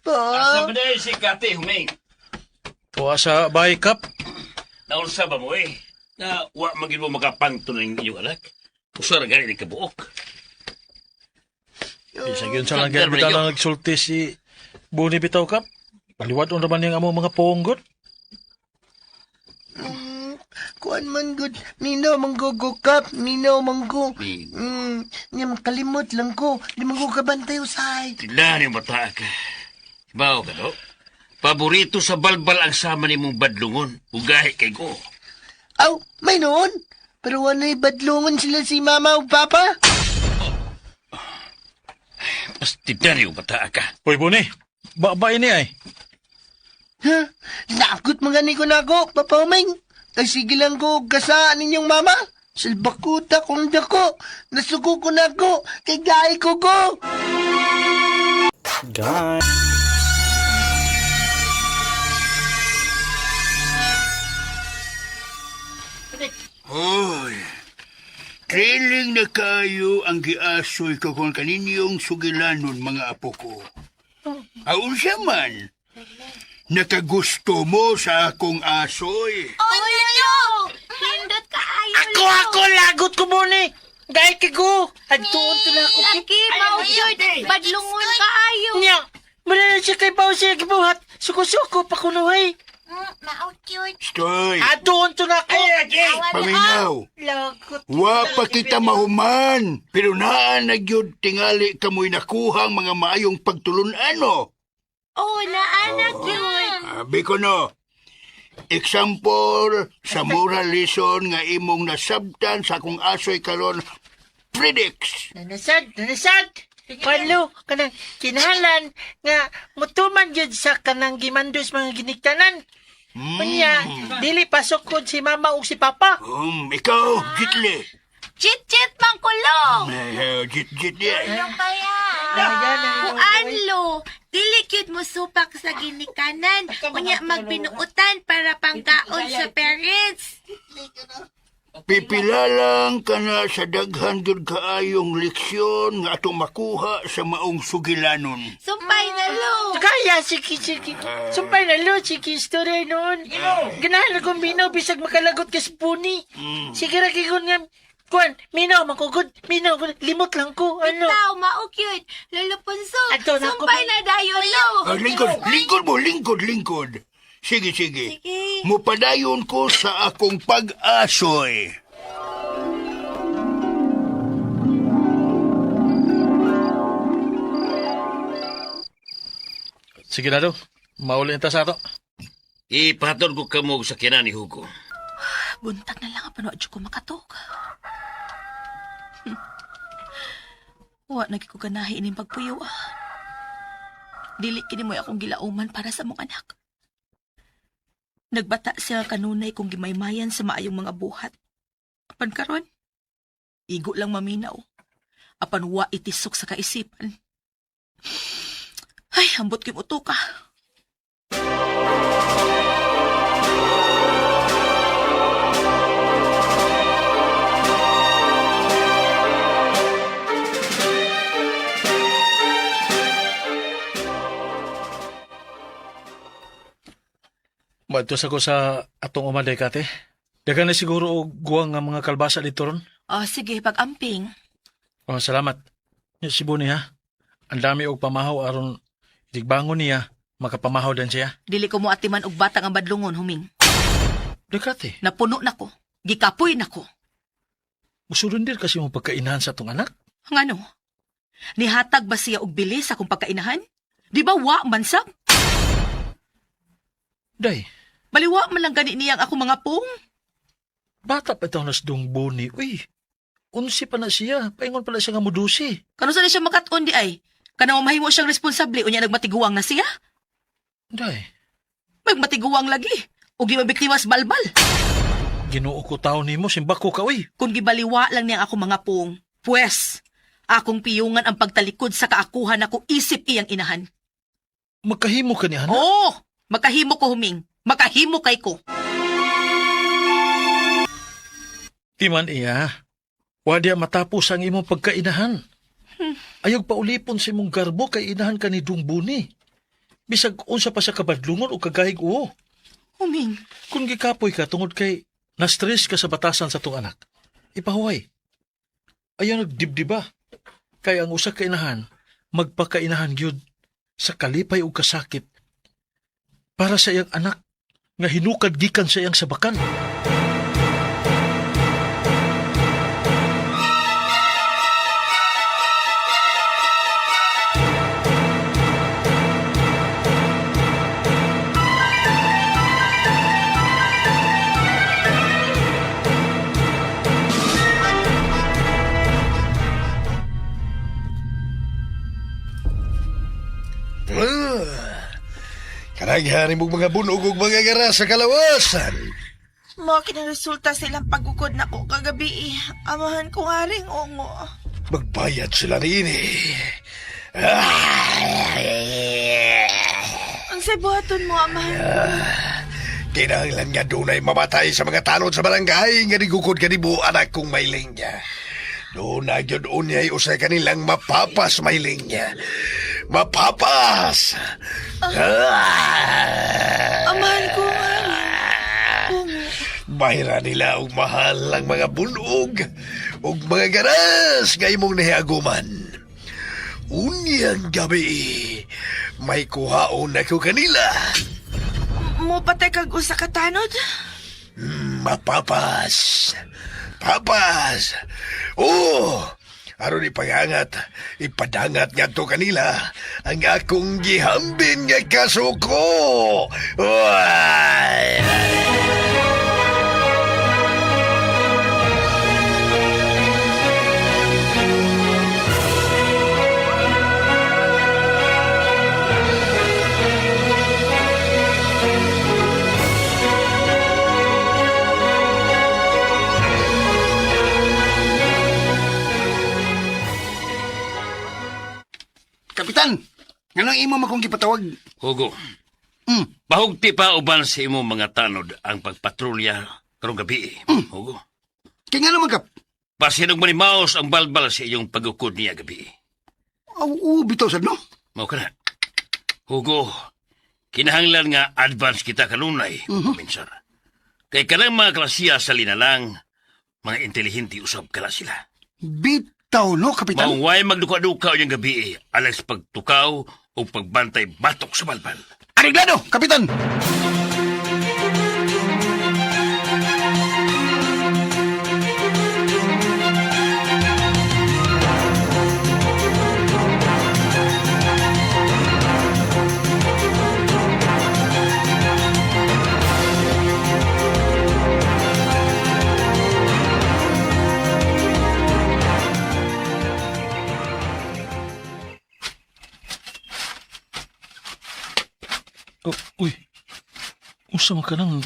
Asa Pa. ba na si Kati, Huming? Tuwa sa bahay, Kap. Naunsa ba mo eh? Na wa magin mo makapangto ng inyong anak? Usara gani ni kabuok. Isa yun sa lang bitaw lang nagsulti si Boni bitaw, Kap. Paliwad on naman yung amo mga ponggot. Kuan man good. Minaw manggugukap. Minaw manggo. Niya makalimot lang ko. Di manggugabantay usay. Tindahan yung bata ka. Bawo ka, no? Paborito sa balbal ang sama ni mong badlungon. Ugahi kay ko. Aw, may noon. Pero wana'y badlungan sila si mama o papa. Mas tindahan yung bata ka. Hoy, Boni. Ba ini ay? Ha? Nakot mga ni ko na ako, Papa Uming. Ay sige lang ko kasaan ninyong mama. Silbakuta kong dako. Nasuko ko na ako. Kay gay ko ko. Hoy, trailing na kayo ang giasoy ko kung kaninyong sugilanon mga apo ko. Aun siya man, nakagusto mo sa akong asoy. Oh, Lolo! Hindot ka ayo, Ako lagot ko muna. Gay ko. Adtuon to na ako. Laki, mausod. Badlungon ka ayo. Nya, mula na siya kay Pao siya kibuhat. Suko-suko pa kunuhay. Mausod. Stoy, Adtuon to na ako. paminaw. Lagot. Wa pa kita mahuman, pero naan nagyod tingali kamoy nakuhang mga maayong pagtulunano. Oh, naanak yun. Sabi ko no, example sa moral lesson nga imong nasabtan sa akong asoy karon predicts. Nanasad. Palo, kanang kinahalan nga mutuman yun sa kanang gimandos mga ginikanan. Kanya, dili pasokod si mama o si papa. Ikaw, Jitli. Chit-chit mang kulong. Jit yan. Ano kaya? Ayan, Kuanlo, dili kyud mo supak sa ginikanan. Kunya magbinuutan para pangkaon sa parents. Pipila lang ka na sa daghan gyud kaayong leksyon nga atong makuha sa maong sugilanon. Sumpay na lo. Kaya, sige. Sumpay na lo, sige, story noon. Ganahan na kumbino, bisag makalagot ka sa puni. Sige, rakigon nga, Kwan, minaw, makugod. Minaw, limot lang ko. Ano? Tao, maok yun. Lolo Punso, Ato na ako, sumpay na dayon, lo. Lingkod. Sige. Sige. Mupadayon ko sa akong pag-asoy. Sige na do. Mauli ta sa ato. Ipahatod ko kamo sa kinan ni Hugo. Buntag na lang ang ko makatog. Wa nagi ko ganahi ining pagpuyo. Dili kini mo akong gilauman para sa mong anak. Nagbata siya kanunay kung gimaymayan sa maayong mga buhat. Apan karon, igo lang maminaw. Apan wa itisok sa kaisipan. Ay, ambot kim uto ka. Matos ako sa atong umaday kate. Dagan na siguro og guwang nga mga kalbasa dito ron. Oh, sige, pag-amping. Oh, salamat. Si Buni ha. Ang dami og pamahaw aron digbangon niya, makapamahaw din siya. Dili ko mo atiman og batang ang badlungon, huming. Dekate. Napuno na ko. Gikapoy na ko. Musulon din kasi mong pagkainahan sa atong anak. Ngano? Nihatag ba siya og bilis sa akong pagkainahan? Di ba wa mansag? Day, Baliwa man lang gani niyang ako mga pong. bata pa itaw nas dong Buni. Uy, unsi pa na siya. Paingon pala siya nga mudusi. Kano sa siya makaton di ay? Kanang mahimo siyang responsable unya nagmatiguang na siya? Day, Magmatiguang lagi. O gimabiktiwas balbal. Ginoo ko taon nimo, simbako ka uy. Kung gibaliwa lang niyang ako mga pong, pues, akong piyungan ang pagtalikod sa kaakuhan ako isip iyang inahan. Magkahimo ka niya, Oo! Makahimo ko, huming. Makahimo kay ko. Timan iya, wadya matapos ang imong pagkainahan. Ayog paulipon sa imong garbo kay inahan ka ni Dong Buni. Bisag unsa pa sa kabadlungon o kagahig uo. Huming, Kung gikapoy ka tungod kay na-stress ka sa batasan sa tong anak, ipahuway. Ayaw nagdibdiba. Kay ang usa ka inahan, magpakainahan gyud sa kalipay o kasakit para sa iyang anak nga hinukad gikan sa iyang sabakan. Karaghanin mong mga bunog ug mga gara sa kalawasan. Mo kinaresulta silang pagukod na ko kagabi. Amahan ko nga ring ongo. Magbayad sila rini. Ang sabuhaton mo, amahan ko. Kinahanglan nga dunay mamatay sa mga tanod sa barangay nga nigukod kanibo anak kong mailing niya. Doon na yun unyay usay kanilang mapapas mailing niya. Mapapas! Amahan ko nga. Ongo. Bayra nila og mahal ang mga bunog ug mga garas nga imong nahiaguman. Unyang gabi, may kuhaon na ko kanila. Mo patay kag usa ka tanod? Mapapas. Papas. Oh, aron ipadangat nga to kanila ang akong gihambin nga kasuko. Uy! Kapitan, nganong imo makong gipatawag? Hugo, Hmm. bahugti pa uban sa imong mga tanod ang pagpatrolya karong gabi. Hugo, Kaya nga naman, Kap. pasinog manimaos ang balbal sa iyong pagukod niya gabi. Bitaw sad, no? Mao ka na. Hugo, kinahanglan nga advance kita kanunay, kuminsar. Kay kanang mga klasiya sa linalang, Mga intelihenti usab kala sila. Bitaw, no, Kapitan? Maungway magduka-duka yung gabi alas pagtukaw o pagbantay batok sa balbal. Areglado, Kapitan! Oh, uy, usa man ka nang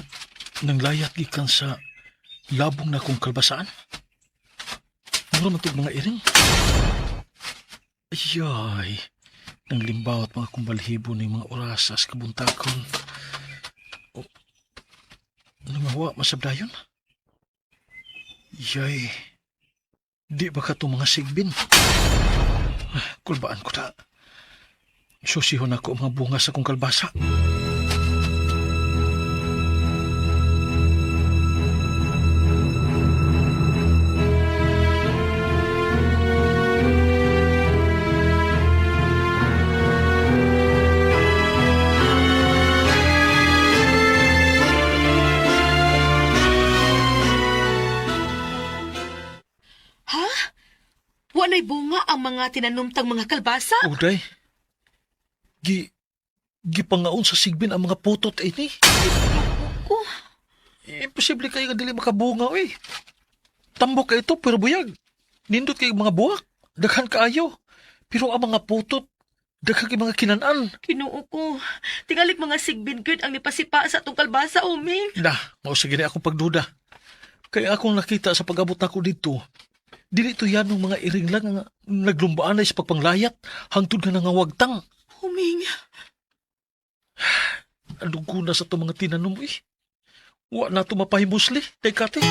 layat gikan sa labong na kong kalbasaan? Mura man itong mga iring. Ayay, nang limbawat mga kumbalhibo ng mga orasas kabuntakon. Oh, nangawa masabdayon? Yay, di ba ka itong mga sigbin? Kulbaan ko ta. Susihon ako ang mga bunga sa kong kalbasa. Ha? Walay bunga ang mga tinanumtang mga kalbasa? Uday, gipangaon sa sigbin ang mga putot ini. Oh, Imposible kayo nga dili makabunga, eh. Tambok ka ito, pero buyag. Nindot kayo mga buwak. Daghan kaayo. Pero ang mga putot, daghan kayo mga kinanan. Kinuo ko. Tingali mga sigbin good ang nipasipa sa atong kalbasa, Uming. Na, mausagin akong pagduda. Kaya akong nakita sa pag-abot nako dito, dili to yan ng mga iring lang nga naglumbaan ay sa pagpanglayat, hangtod nga nangawagtang. Uming. Anong kuna sa itong mga tinanom, eh. Wa na ito mapahimusli, kate.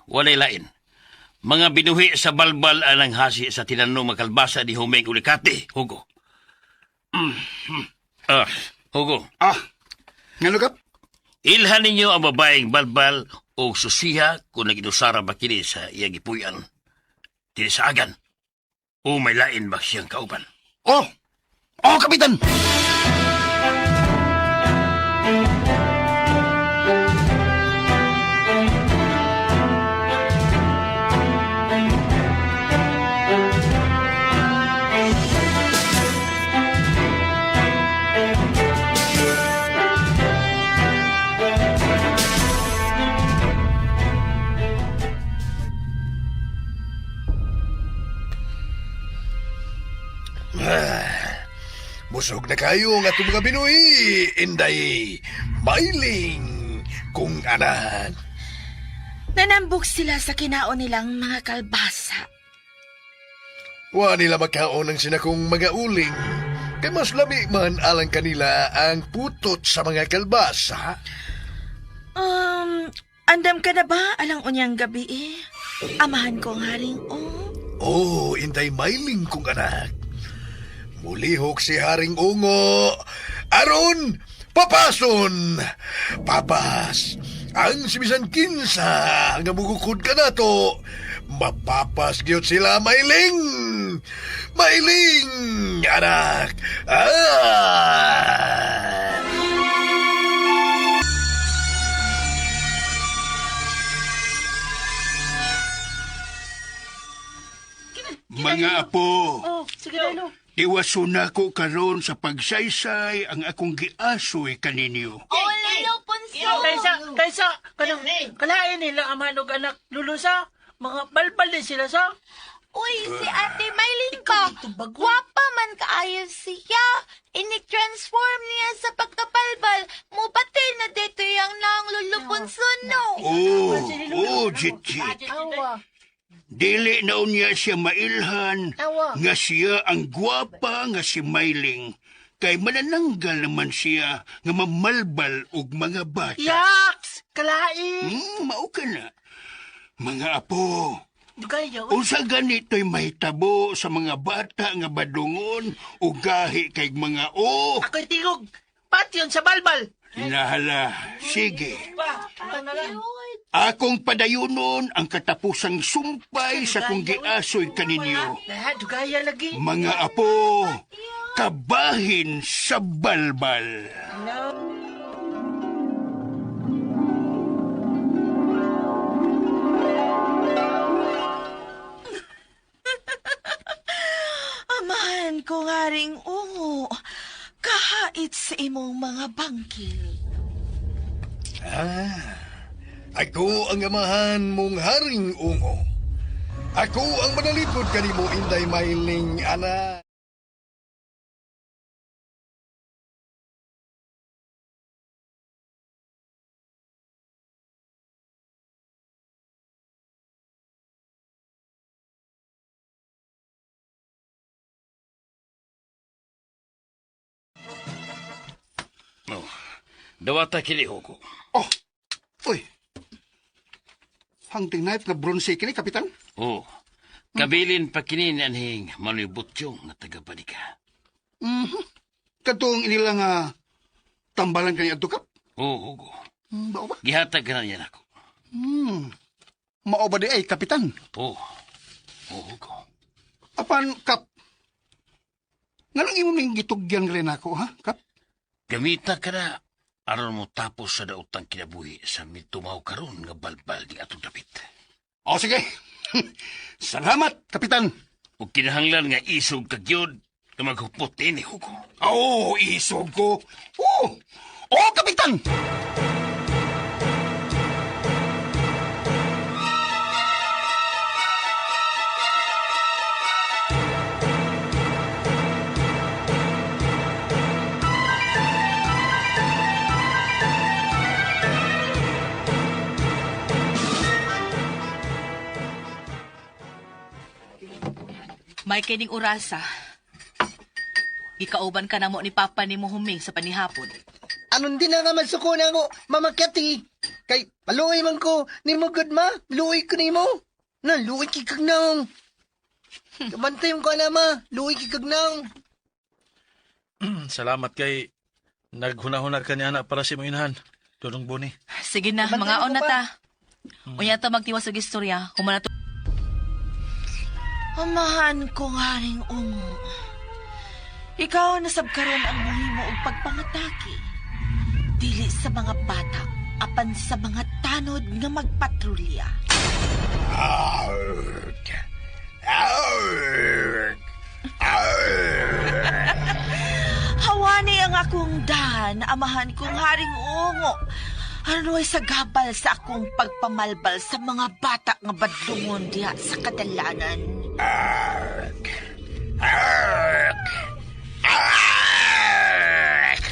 Walay lain. Mga binuhi sa balbal anang hasi sa tinanong makalbasa ni Humeng Ulikate, Hugo. Hugo. Nga Kap? Ilhan ninyo ang babaeng balbal o susiha kung nag-inusara ba kini sa iyang gipuyan. Dili sa agan. O may lain ba siyang kauban? Oh, Kapitan! Busog na kayo nga itong mga Binuhi, Inday, mailing, kung anak. Nanambok sila sa kinaon nilang mga kalbasa. Wa nila makaon ng sinakong mga uling. Kay mas labi man alang kanila ang putot sa mga kalbasa. Andam ka na ba alang unyang gabi eh? Amahan ko ang haring Oh, Inday, mailing, kung anak. Mulihok si Haring Ungo. Aron, papason! Papas! Ang sibisan kinsa nga mugukod ka na to, mapapas gyud sila, mailing! Mailing, anak! Mga apo, Sige, Lalo. iwason na ko karon sa pagsaysay ang akong giasoy kaninyo. Oh, Lalo Ponso! Kaysa, kalain nila ang manog anak lulusa, mga balbal din sila sa. Uy, si Ate Maylin ka. Gwapa man kaayo siya. Ini-transform niya sa pagkapalbal. Mupati na dito yung nang lulupon suno. Oh, Jit. Dili na unya siya mailhan Awa. nga siya ang gwapa nga si Mailing. Kay manananggal naman siya nga mamalbal og mga bata. Yaks! Kalain! Mao ka na. Mga apo, Dugaya, unsa ganito'y mahitabo sa mga bata nga badungon o gahi kay mga Ako'y tingog. Patyon sa balbal. Hinahala, sige. Ano lang? Akong padayunon ang katapusang sumpay sa kong giasoy kaninyo. Dugaya lagi. Mga apo, kabahin sa balbal. Amahan ko nga ring ungo. Kahait sa imong mga bangkil. Ako ang amahan mong haring ungo. Ako ang manalipod kanimo Inday Mailing, ana. Oh, dawata kini ko. Oh, uy. Hunting knife nga bronze kini, Kapitan? Oh, kabilin pa kini ni anhing malubutyong nga taga-Banika. Katong inila nga tambalan kani adto Kap? Oo, Hugo. Bao ba? Gihatag ka na yan ako. Mao ba di ay, Kapitan? Oo, Hugo. Apan, Kap, nga lang imo ning gitugyan rin ako, ha, Kap? Gamita ka na aron mo tapos sa daotang kinabuhi sa mitumaw karon nga balbal di atong dapit. O, sige. Salamat, Kapitan. O kinahanglan nga isog kagyod nga maghupot ini, Hugo. Oo, isog ko. Oo, Kapitan! May kining urasa. Ikauban ka na mo ni Papa ni mo huming sa panihapon. Anon din na nga magsuko na ako, mamakyati. Kay, paluoy man ko, ni mo good ma, luoy ko ni mo. Na, luoy kikagnaong. Kabantay mo ko na ma, luoy kikagnaong. Salamat kay naghuna-huna ka ni anak para si mong inahan. Tudong Boni. Sige na, Bantay mga mo on na pa. ta. Unya ta magtiwas og istorya. Humana to. Amahan ko nga ring ungo. Ikaw na sabkaron ang muhimo og pagpangatake. Dili sa mga bata, apan sa mga tanod nga magpatrolya. Arg! Arg! Arg! Hawani ang akong dahan, amahan kong haring ungo. Ano'y sa gabal sa akong pagpamalbal sa mga bata nga badlungon diha sa kadalanan. Arg! Arg! Arg!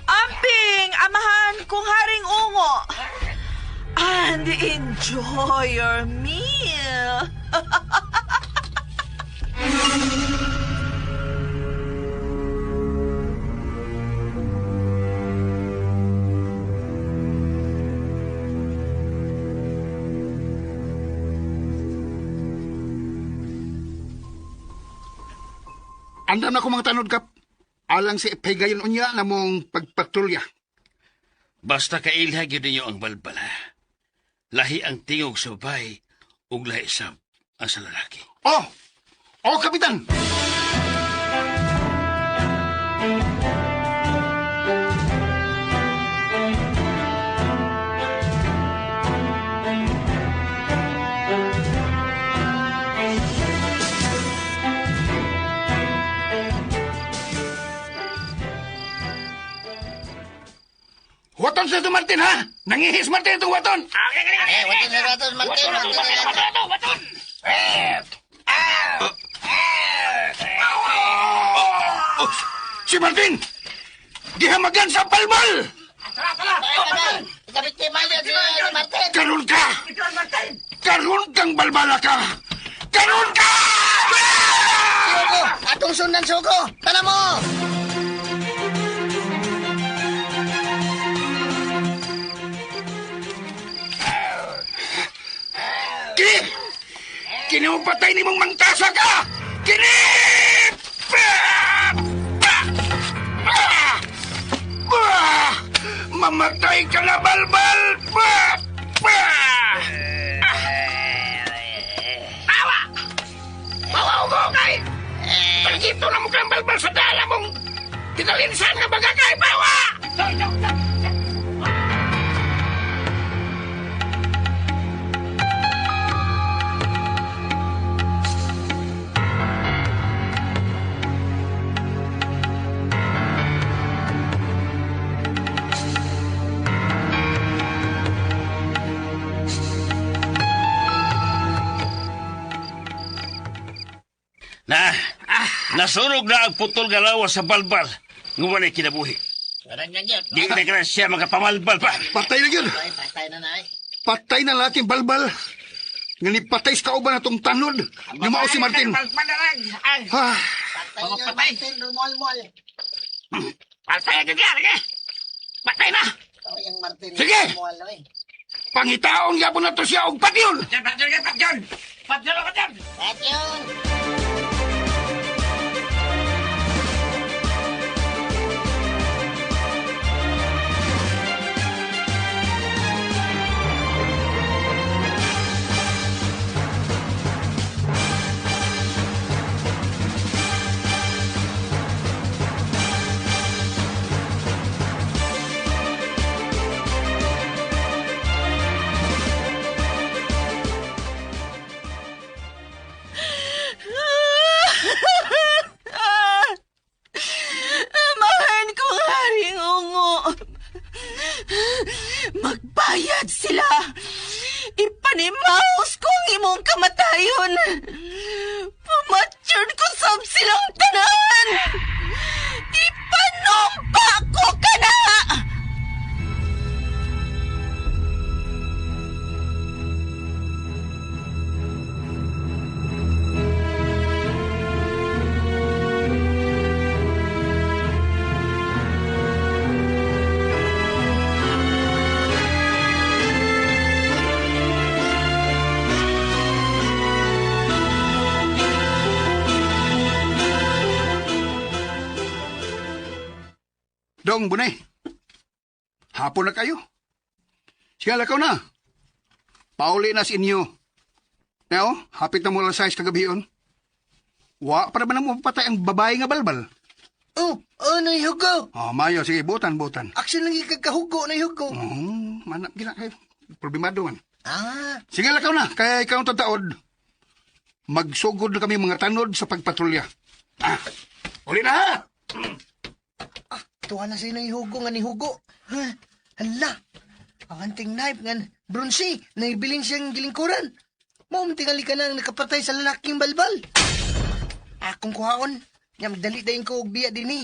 Amping, amahan kong haring ungo. And enjoy your meal. Andam na ko mga tanod, Kap. Alang si Pegayon unya na mong pagpatrolya. Basta kailhag yun ninyo ang balbala. Lahi ang tingog sa babae ug lahi sa ang sa lalaki. Oh, Kapitan! What waton sa ito, Martin, ha? Nangihis, Martin, itong waton. Waton na ratos, Martin. Waton. Si Martin! Gihamagan sa balbal! Karon ka! Karon kang balbala ka! Karon ka! Sugo! Atong sundan, Sugo! Tala mo! Kini! Kini mo patay ni mong mangtasa ka! Kini! Mamatay ka na, balbal! Tawa! Bawaw ko kay! Pagkito na mo kang balbal sa dala mong kinalinsan nga baga kay bawa! Nasunog na ang putol nga lawas sa balbal. Ngumanay kinabuhi. Di na ka na siya makapamalbal pa. Patay na yun! Patay na lahat yung balbal. Nga ni patay sa kauban na itong tanod. Lumao si Martin. Ah, Patay agad yan, patay na. sige! Pangitaon yapon na to siya og patyon! Amahan kong haring ungo. Magbayad sila. Ipanimaos kong imong kamatayon. Pumatyon ko sab silang tanan. Ipanumpa ko ka na. Dong, bunay. Hapon na kayo. Sige, lakaw na. Pauli na sa inyo. Now, hapit na mo lang size kagabion. Wa, para ba na mo patay ang babae nga balbal? Oh, ano yung hugo? Oh, mayo, sige, butan. Action lang ikagkahugo na yung hugo. Manap gila kayo. Problemado man. Ah, Sige, lakaw na. Kaya ikaw ang tataod. Magsugod na kami mga tanod sa pagpatrolya. Uli na ha! tuwa na sa'yo yung hugo nga ni hugo. Hala, ang anting knife nga bronsi, naibilin siyang gilingkuran. Maum tingali ka na ang nakapatay sa lalaking balbal. Akong kuhaon, nga magdali dahin ko og biya din ni.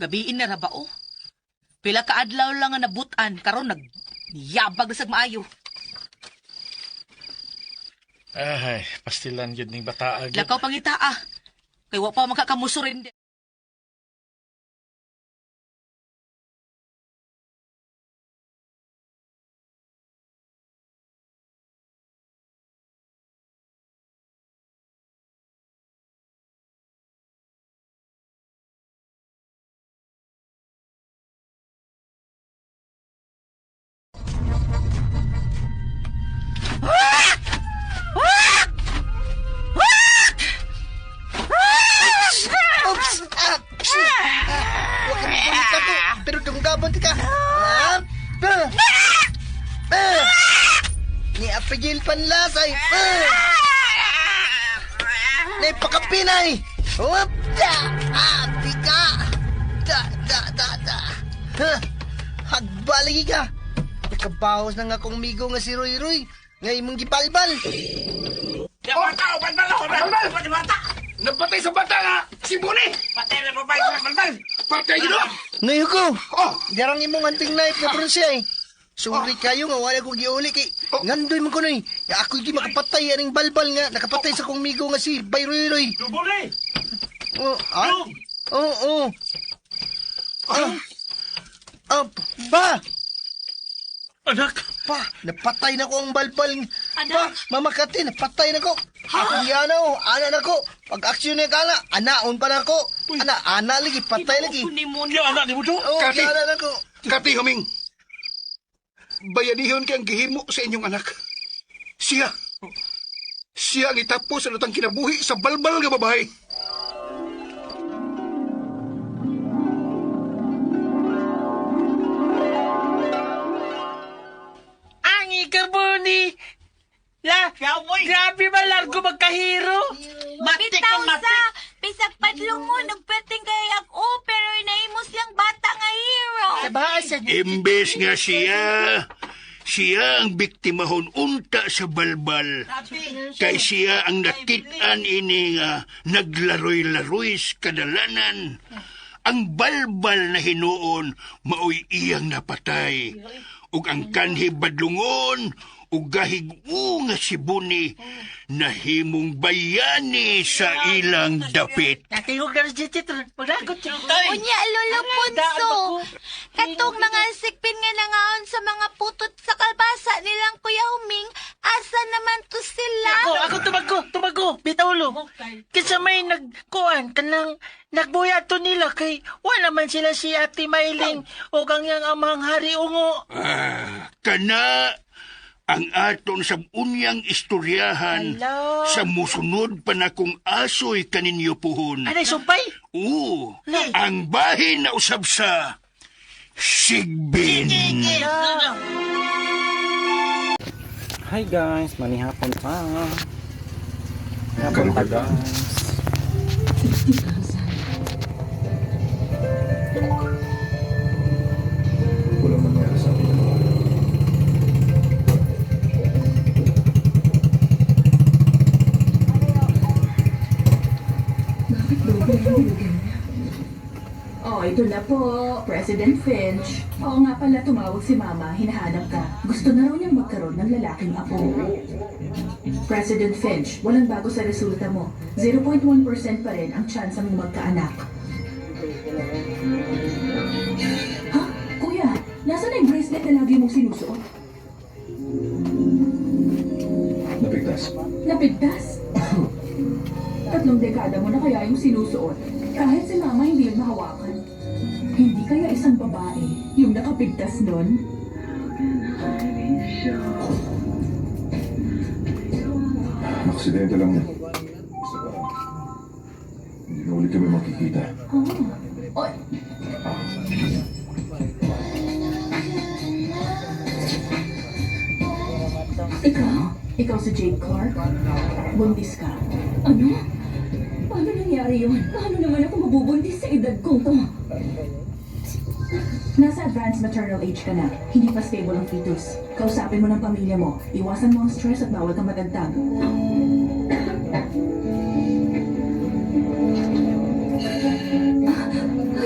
Gabiin na rabao. Pila ka adlaw lang nga nabutan karon nagyabag na sag maayo. Ay, pastilan yun ning bataag. Lakaw pangita Kay wa pa makakamusurin di. Oops! Huwag ka mabulit ako, pero dumgabot ka. Ni apigil panlasay. Naipakapinay. Huwag da! Tika! Da! Hagda! Guba lagi ka. Nakabahos na nga kong migo nga si Roy Roy. Nga imong gibalbal. Napatay sa bata nga, si Buni! Patay na babae sa balbal. Patay gino! Ngayon ko. Oh! Darang imong anting knife na pronsya eh. Sorry kayo nga, wala ko giuli kay ngandoy mo ko na eh. Ako di makapatay aning balbal nga. Nakapatay sa kong migo nga si Bay Roy Roy. Dubuli! Oh, ah? Oo. Pa! Anak, Pa, napatay na ko ang balbal. Anak? Pa, mamakati, napatay na ko. Ako giyana ana na ko. Pag-aksyon na kala, anaon pa na ko. Ana lagi, patay lagi. Mo yung anak ni mo to? Oo, Kati. giyana na ko. Kati Huming! Bayanihon kang gihimo sa inyong anak. Siya ang itapos sa lutang kinabuhi sa balbal nga babae. Ang ikabuni! Grabe ba largo magkahiro? Bitaw sa, bisag padlungon, nagperting kay ako, pero inaimo siyang bata nga hero. Imbes nga siya ang biktimahon unta sa balbal. Kay siya ang nakitaan ini nga naglaroy-laroy sa kadalanan. Ang balbal na hinuon, maoy iyang napatay. Ug ang kanhi badlungon, ug gahig-u nga si Buni, nahimong bayani sa ilang dapit. Natingog na si Chitron. Maglagot siya. Unya, Lolo Punso. Katong mga sikpin nga nangaon sa mga putot sa kalbasa nilang Kuya Huming, asa naman to sila? Ako tumago. Bitaulo. Kasi may nagkuhan, kanang nagbuya to nila kay wala man sila si Ate Mailing o kanyang amang hari ungo. Kana ang aton sa unyang istoryahan Hello? sa musunod pa na kong asoy kaninyo puhon. Anay, sumpay? Oo, Nay. ang bahin na usab sa Sigbin. Hi guys, manihapon pa. Hapon pa guys. Walang nangyari sa akin. Oh, ito na po, President Finch. Oo nga pala, tumawag si Mama, hinahanap ka. Gusto na raw niyang magkaroon ng lalaking apo. President Finch, walang bago sa resulta mo. 0.1% pa rin ang tsansa mong magkaanak. Ha? Kuya, nasaan na yung bracelet na lagi mong sinusuot? Napigtas. Napigtas? 3 dekada mo na kaya yung sinusuot. Kahit si Mama hindi yung mahawakan. Hindi kaya isang babae yung nakapigtas nun? Aksidente lang yan. Hindi na ulit kami makikita. Oy! Ikaw si Jade Clark? Buntis ka? Ano? Paano nangyari yun? Paano naman ako mabubuntis sa edad kong to? Nasa advanced maternal age ka na. Hindi pa stable ang fetus. Kausapin mo ng pamilya mo. Iwasan mo ang stress at bawal kang madagdag.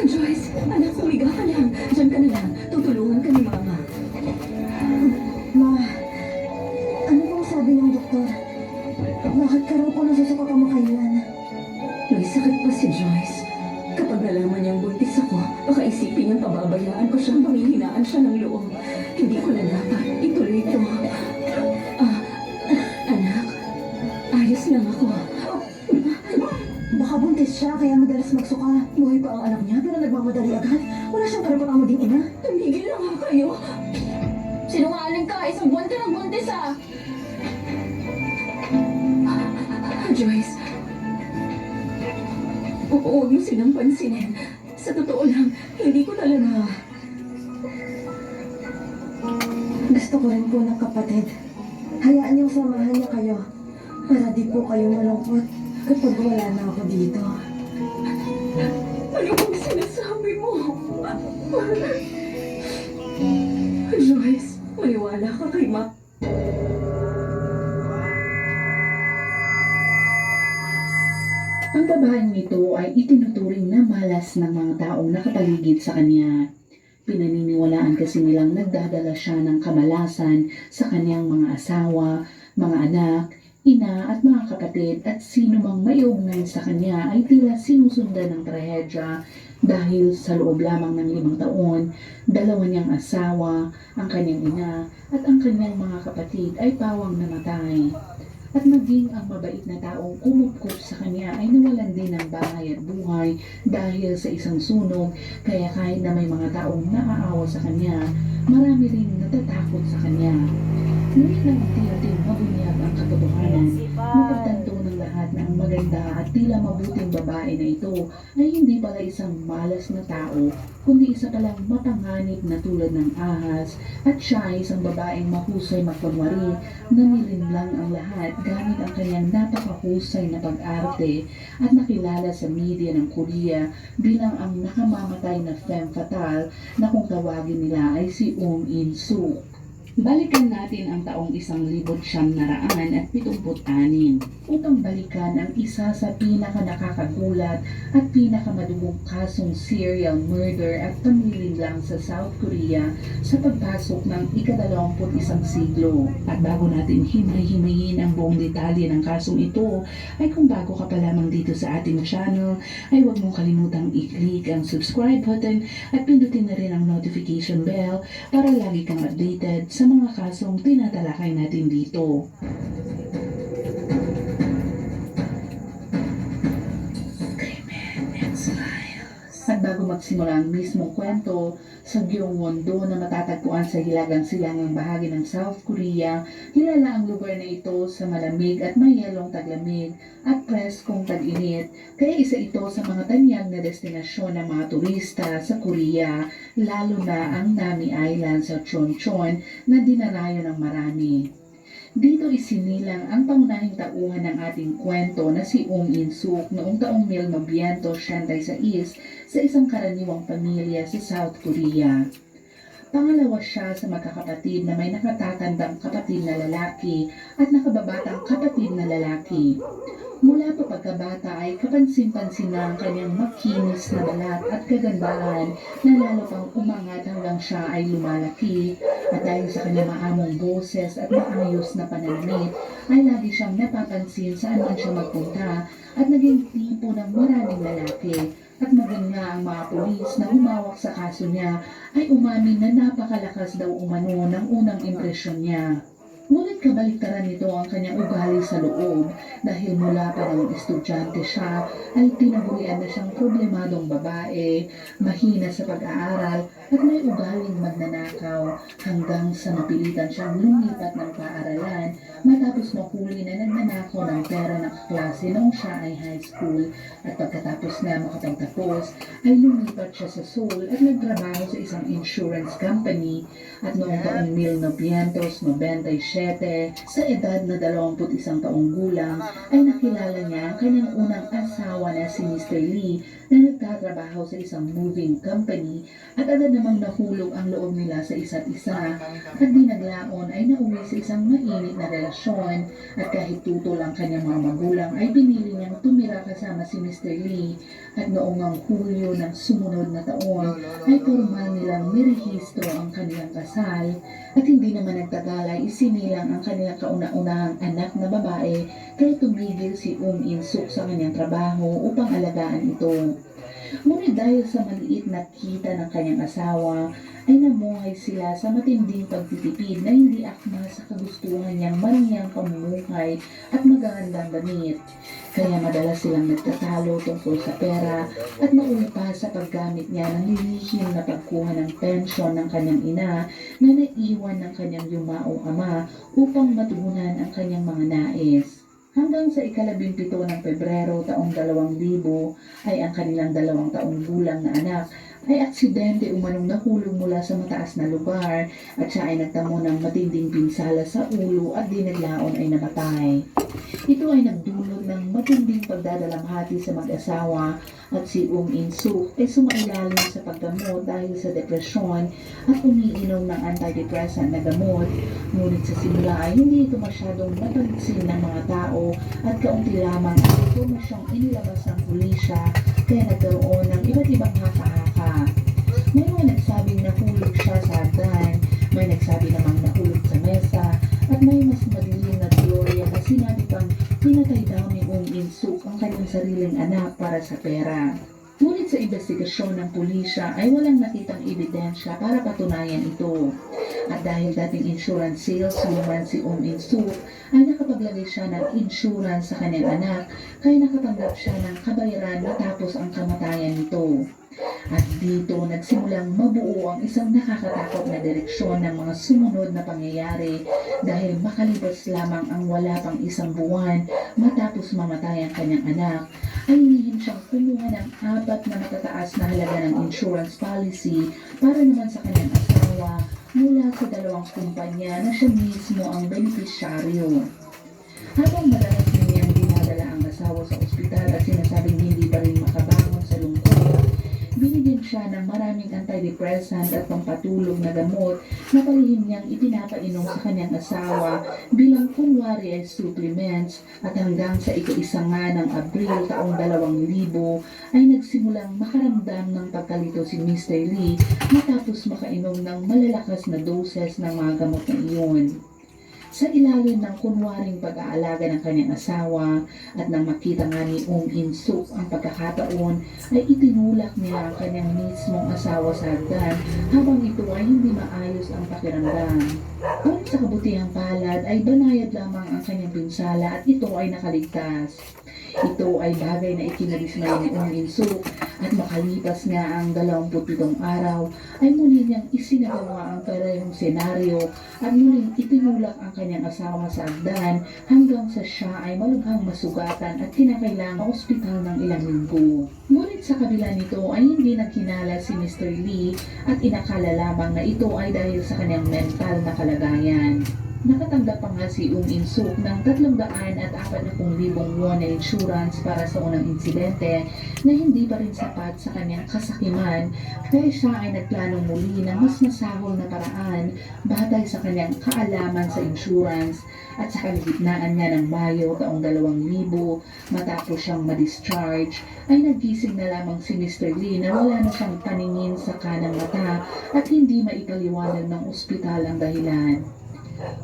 Joyce, anak, humiga ka lang. Diyan ka na lang. Tutulungan ka ni Mama. Ma, ano bang sabi ng doktor? Bakit ka raw po nasusuka kamakailan? May sakit pa si Joyce. Kapag nalaman niyang buntis ako, baka isipin niyang pababayaan ko siyang panghihinaan siya ng loob. Hindi ko na dapat ituloy ito. Anak, ayos lang ako. Baka buntis siya, kaya madalas magsuka. Buhay pa ang anak niya, pero nagmamadali agad. Wala siyang karapatang maging ina. Tumigil lang ako kayo. Sinungaling ka, isang buwan ka ng buntis Joyce, huwag mo silang pansinin. Sa totoo lang, hindi ko talaga. Gusto ko rin po ng kapatid. Hayaan niyong samahan niya kayo. Para di po kayo malungkot kapag wala na ako dito. Ano bang sinasabi mo? ka kay Ma. Ang babaeng ito ay itinuturing na malas ng mga taong nakapaligid sa kanya. Pinaniniwalaan kasi nilang nagdadala siya ng kamalasan sa kanyang mga asawa, mga anak, ina at mga kapatid at sino mang may ugnayan sa kanya ay tila sinusundan ng trahedya dahil sa loob lamang ng 5 taon, 2 niyang asawa, ang kanyang ina at ang kanyang mga kapatid ay pawang namatay. At maging ang mabait na taong umupkop sa kanya ay nawalan din ng bahay at buhay dahil sa isang sunog, kaya kahit na may mga taong naaawa sa kanya, marami rin natatakot sa kanya. Ngunit nang unti-unting mabunyag ang katotohanan, napagtanto ng lahat na ang maganda at tila mabuting babae na ito ay hindi pala isang malas na tao, kundi isa palang mapanganib na tulad ng ahas, at siya ay isang babaeng mahusay magkunwari na nilinlang ang lahat gamit ang kanyang napakahusay na pag-arte at nakilala sa media ng Korea bilang ang nakamamatay na femme fatale na kung tawagin nila ay si In-suk. Balikan natin ang taong 1976 upang balikan ang isa sa pinaka-nakakagulat at pinakamadugong kasong serial murder at panlilinlang sa South Korea sa pagpasok ng ika-21 siglo. At bago natin himay-himayin ang buong detalye ng kasong ito, ay kung bago ka pa lamang dito sa ating channel, ay huwag mong kalimutang i-click ang subscribe button at pindutin na rin ang notification bell para lagi kang updated sa mga kasong tinatalakay natin dito. At bago magsimula ang mismong kwento, sa Gyeongwon-do na matatagpuan sa hilagang silangang bahagi ng South Korea, kilala ang lugar na ito sa malamig at mayelong taglamig at preskong tag-init, kaya isa ito sa mga tanyag na destinasyon ng mga turista sa Korea, lalo na ang Nami Island sa Chonchon na dinarayo ng marami. Dito isinilang ang pangunahing tauhan ng ating kwento na si In-suk noong taong 1976 sa isang karaniwang pamilya sa South Korea. Pangalawa siya sa magkakapatid na may nakatatandang kapatid na lalaki at nakababatang kapatid na lalaki. Mula pa pagkabata ay kapansin-pansin na ang kanyang makinis na balat at kagandahan na lalo pang umangat hanggang siya ay lumalaki, at dahil sa kanyang maamong boses at maayos na pananamit ay lagi siyang napapansin saan man siya magpunta at naging tipo ng maraming lalaki. At maging nga ang mga pulis na humawak sa kaso niya ay umamin na napakalakas daw umano ng unang impresyon niya. Ngunit kabaliktaran nito ang kanyang ugali sa loob dahil mula pa ng estudyante siya ay tinagurian na siyang problemadong babae, mahina sa pag-aaral at may ugaling magnanakaw hanggang sa mapilitan siyang lumipat ng paaralan matapos mahuli na nagnanakaw ng pera ng kaklase noong siya ay high school, at pagkatapos na makapagtapos ay lumipat siya sa Seoul at nagtrabaho sa isang insurance company, at noong taong 1997 sa edad na 21 taong gulang ay nakilala niya ang kanyang unang asawa na si Mr. Lee na nagtatrabaho sa isang moving company, at agad namang nahulog ang loob nila sa isa't isa at di naglaon ay nauwi sa isang mainit na relasyon, at kahit tutol ang kanyang mga magulang ay pinili niyang tumira kasama si Mr. Lee, at noong ang Hulyo ng sumunod na taon ay formal nilang nirehistro ang kanilang kasal, at hindi naman nagtagal ay isinilang ang kanilang kauna-unahang anak na babae, kaya tumigil si In-suk sa kanyang trabaho upang alagaan ito. Ngunit dahil sa maliit na kita ng kanyang asawa, ay namuhay sila sa matinding pagtitipid na hindi akma sa kagustuhan niyang marangyang pamumuhay at magagandang damit. Kaya madalas silang nagtatalo tungkol sa pera at naupa sa paggamit niya ng lilihim na pagkuha ng pensyon ng kanyang ina na naiwan ng kanyang yumaong ama upang matugunan ang kanyang mga nais. Hanggang sa ika-17 ng Pebrero taong 2000 ay ang kanilang 2 taong gulang na anak ay aksidente umanong nahulog mula sa mataas na lugar at siya ay nagtamo ng matinding pinsala sa ulo at di naglaon ay namatay. Ito ay nagdulot ng matinding pagdadalamhati sa mag-asawa at si In-suk ay sumailalim sa paggamot dahil sa depresyon at umiinom ng antidepressant na gamot. Ngunit sa simula ay hindi ito masyadong napansin ng mga tao at kaunti lamang ang impormasyong inilabas ng pulisya kaya nagkaroon ng iba't ibang haka-haka. May mga nagsabing nahulog siya sa hagdan, may nagsabi namang nahulog sa mesa, at may mas madilim na teorya na sinabi pang pinatay daw ni In-suk ang kanyang sariling anak para sa pera. Ngunit sa investigasyon ng pulisya ay walang nakitang ebidensya para patunayan ito. At dahil dating insurance saleswoman si In-suk ay nakapaglagay siya ng insurance sa kanyang anak kaya nakatanggap siya ng kabayaran matapos ang kamatayan nito. At dito nagsimulang mabuo ang isang nakakatakot na direksyon ng mga sumunod na pangyayari dahil makalipas lamang ang wala pang isang buwan matapos mamatay ang kanyang anak ay hinihim siyang kumuha ng 4 na matataas na halaga ng insurance policy para naman sa kanyang asawa mula sa 2 kumpanya na siya mismo ang benepisyaryo. Habang madalas niyang dinadala ang asawa sa ospital at sinasabing hindi pa rin makabangon sa lungkot, binigyan siya ng maraming antidepressant at pampatulog na gamot na palihim niyang ipinapainom sa kanyang asawa bilang kunwari ay supplements at hanggang sa ika-1 ng Abril taong 2000 ay nagsimulang makaramdam ng pagkalito si Mr. Lee matapos makainom ng malalakas na doses ng mga gamot na iyon. Sa ilalim ng kunwaring pag-aalaga ng kanyang asawa at nang makita nga ni In-suk ang pagkakataon ay itinulak niya ang kanyang mismong asawa sa hagdan habang ito ay hindi maayos ang pakiramdam. Ngunit sa kabutihang palad ay banayad lamang ang kanyang pinsala at ito ay nakaligtas. Ito ay bagay na ikinadismay ni In-suk at makalipas nga ang 27 araw ay muli niyang isinagawa ang parehong senaryo at muling itinulak ang kanyang asawa sa hagdan hanggang sa siya ay malubhang masugatan at kinakailangang ospital ng ilang linggo. Ngunit sa kabila nito ay hindi naghinala si Mr. Lee at inakala lamang na ito ay dahil sa kanyang mental na kalagayan. Nakatanggap pa nga si In-suk ng 340,000 won na insurance para sa unang insidente na hindi pa rin sapat sa kanyang kasakiman kaya siya ay nagplanong muli ng mas masahol na paraan batay sa kanyang kaalaman sa insurance at sa kalagitnaan niya ng Mayo taong 2000 matapos siyang ma-discharge ay nagising na lamang si Mr. Lee na wala na siyang paningin sa kanang mata at hindi maipaliwanag ng ospital ang dahilan.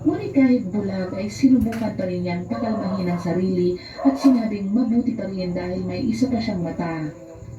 Ngunit kahit bulag ay sinubukan pa rin niyang pakalmahin ang sarili at sinabing mabuti pa rin dahil may isa pa siyang mata.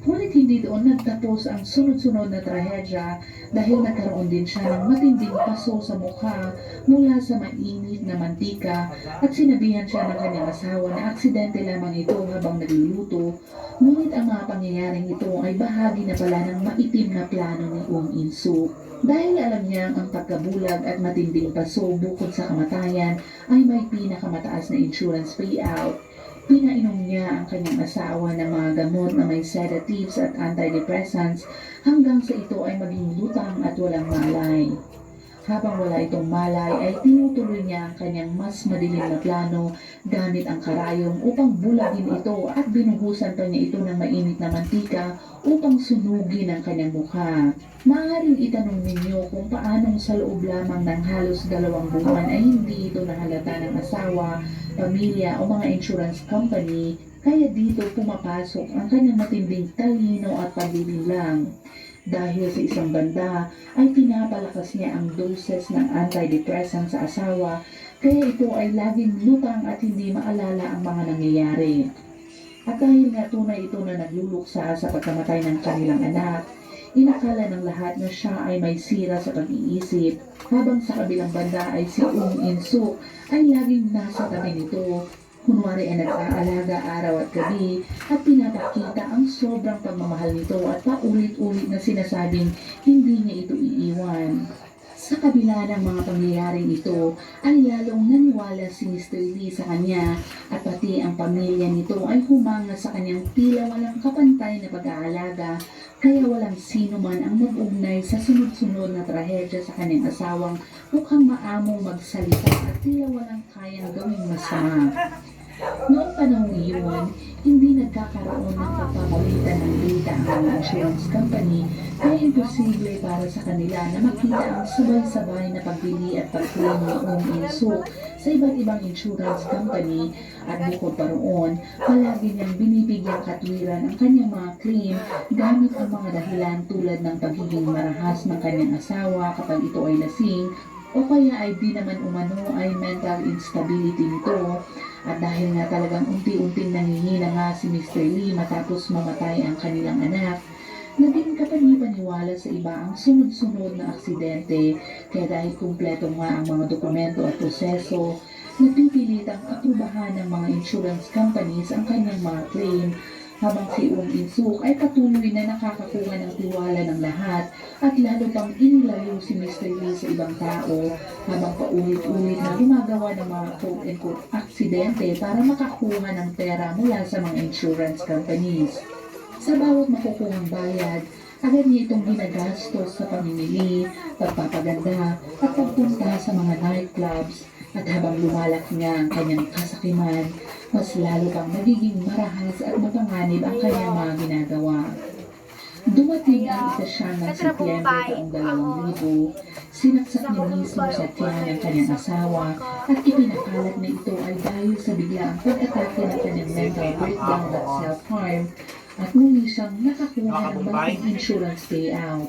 Ngunit hindi doon nagtapos ang sunod-sunod na trahedya dahil nagkaroon din siya ng matinding paso sa mukha mula sa mainit na mantika at sinabihan siya ng kanyang asawa na aksidente lamang ito habang nagluluto. Ngunit ang mga pangyayaring ito ay bahagi na pala ng maitim na plano ni In-suk. Dahil alam niyang ang pagkabulag at matinding paso bukod sa kamatayan ay may pinakamataas na insurance payout, pinainom niya ang kanyang asawa ng mga gamot na may sedatives at antidepressants hanggang sa ito ay maging lutang at walang malay. Habang wala itong malay ay tinutuloy niya ang kanyang mas madilim na plano gamit ang karayom upang bulagin ito at binuhusan pa niya ito ng mainit na mantika upang sunugin ang kanyang mukha. Maaaring itanong ninyo kung paanong sa loob lamang ng halos 2 buwan ay hindi ito nahalata ng asawa, pamilya o mga insurance company kaya dito pumapasok ang kanyang matinding talino at pagbibilang. Dahil sa isang banda ay pinapalakas niya ang doses ng antidepressant sa asawa kaya ito ay laging lutang at hindi maalala ang mga nangyayari. At dahil nga tunay ito na nagluluksa sa pagkamatay ng kanilang anak, inakala ng lahat na siya ay may sira sa pag-iisip habang sa kabilang banda ay si In-suk ay laging nasa tabi nito. Kunwari ay nag-aalaga araw at gabi at pinapakita ang sobrang pagmamahal nito at paulit-ulit na sinasabing hindi niya ito iiwan. Sa kabila ng mga pangyayaring ito, ay lalong naniwala si Mr. Lee sa kanya at pati ang pamilya nito ay humanga sa kanyang tila walang kapantay na pag-aalaga, kaya walang sino man ang nag-ugnay sa sunod-sunod na trahedya sa kanyang asawang mukhang maamong magsalita at tila walang kayang gawing masama. Noong panahon iyon, hindi nagkakaroon ng pagpapalitan ng data ang mga insurance company kaya imposible para sa kanila na makita ang sabay-sabay na pagbili at pag-claim noong insuk sa iba't ibang insurance company at bukod pa roon, palagi niyang binibigyang katwiran ang kanyang mga claim gamit ang mga dahilan tulad ng pagiging marahas ng kanyang asawa kapag ito ay lasing o kaya ay di naman umano ay mental instability nito. At dahil nga talagang unti-unting nangihina nga si Mr. Lee matapos mamatay ang kanilang anak, naging kapani-paniwala sa iba ang sunod-sunod na aksidente, kaya dahil kumpleto nga ang mga dokumento at proseso, napipilitang aprubahan ng mga insurance companies ang kanyang mga claim, habang si In-suk ay patuloy na nakakakuha ng tiwala ng lahat at lalo pang inilayo si Mr. Lee sa ibang tao habang paulit-ulit na gumagawa ng mga quote-unquote aksidente para makakuha ng pera mula sa mga insurance companies. Sa bawat makukuhang bayad, agad niya itong ginagastos sa pamimili, pagpapaganda at pagpunta sa mga nightclubs. At habang lumalaki nga ang kanyang kasakiman, mas lalo pang nagiging marahas at mapanganib ang kanyang mga ginagawa. Dumating ang isa siyang ng Setyembre taong 2000, sinaksak niya mismo sa tiyan ng kanyang asawa at ipinakalat na ito ay dahil sa biglaang pag-atake ng kanyang mental breakdown at self-harm at muli siyang nakakuha ng malaking insurance payout.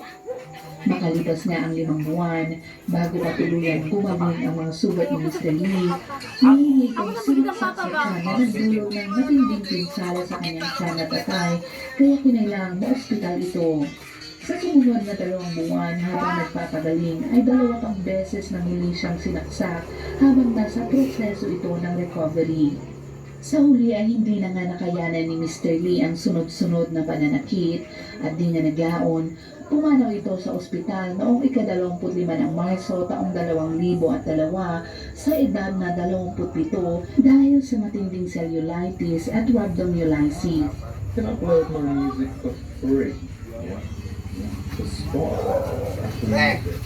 Makalipas nga ang 5 buwan, bago pa tuluyan gumaling ang mga sugat ni Mr. Lee, hihingi kong sinaksak sa tiyan na nagdulot ng matinding pinsala sa kanyang tiyan at atay, kaya kinailangang ma-ospital ito. Sa sumunod na 2 buwan habang nagpapagaling ay 2 pang beses na muli siyang sinaksak habang nasa proseso ito ng recovery. Sa huli ay hindi na nga nakayanan ni Mr. Lee ang sunod-sunod na pananakit at di nga naglaon. Pumanaw ito sa ospital noong ika-25 ng Marso taong 2002 sa edad na 27 dahil sa matinding cellulitis at rhabdomyolysis. Can upload my music for free. To start after music.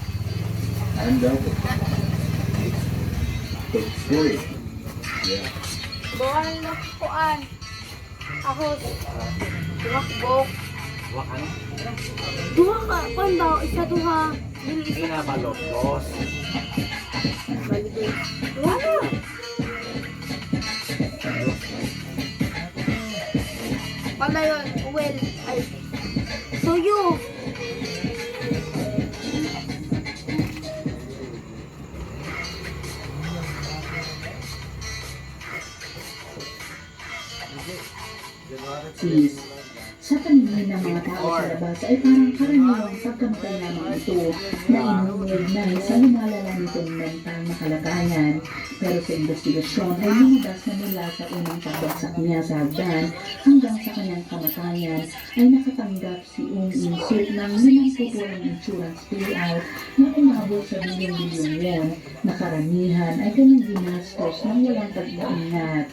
And double. For free. Yeah. Buwan na kuan. Ahos. Duhakbok. Duha ka. Kuan ba? Isa duha. Isa na balok. Dos. Balik. Ano? Pala yun. Well. Ay. Soyo. Sa paningin ng mga tao sa labas ay parang karaniwang pagkamatay lamang ito na inuugnay sa lumalala nitong mental na kalagayan. Pero sa investigasyon ay lumabas na mula sa unang pagbagsak niya sa hagdan hanggang sa kanyang kamatayan ay nakatanggap si In-suk ng 50 insurance payout na umabot sa bilyong-bilyong won na karamihan ay kanyang ginastos ng walang pag-iingat.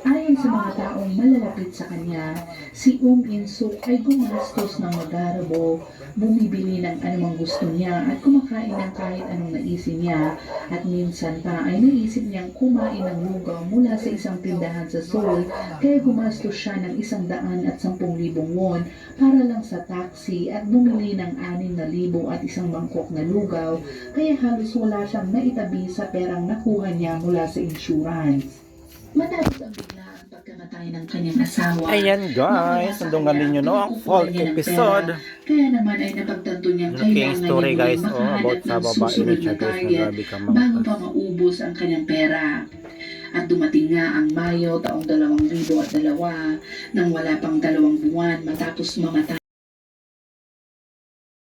Ayon sa mga taong malalapit sa kanya, si In-suk ay gumastos ng magarabo, bumibili ng anumang gusto niya at kumakain ng kahit anong naisip niya at minsan pa ay naisip niyang kumain ng lugaw mula sa isang tindahan sa Seoul kaya gumastos siya ng 110,000 won para lang sa taxi at bumili ng 6,000 at isang mangkok na lugaw kaya halos wala siyang naitabi sa perang nakuha niya mula sa insurance. Matapos ang biglaang pagkamatay ng kanyang asawa. Ayan guys, sandungan ninyo no ang full episode. Kaya naman ay napagtanto niyang Looking kailangan story niya guys, makahanap about sa ng babae susunod ni na Chagos na target grabe ka bago pa maubos ang kanyang pera. At dumating nga ang Mayo taong 2002 nang wala pang 2 buwan matapos mamatay.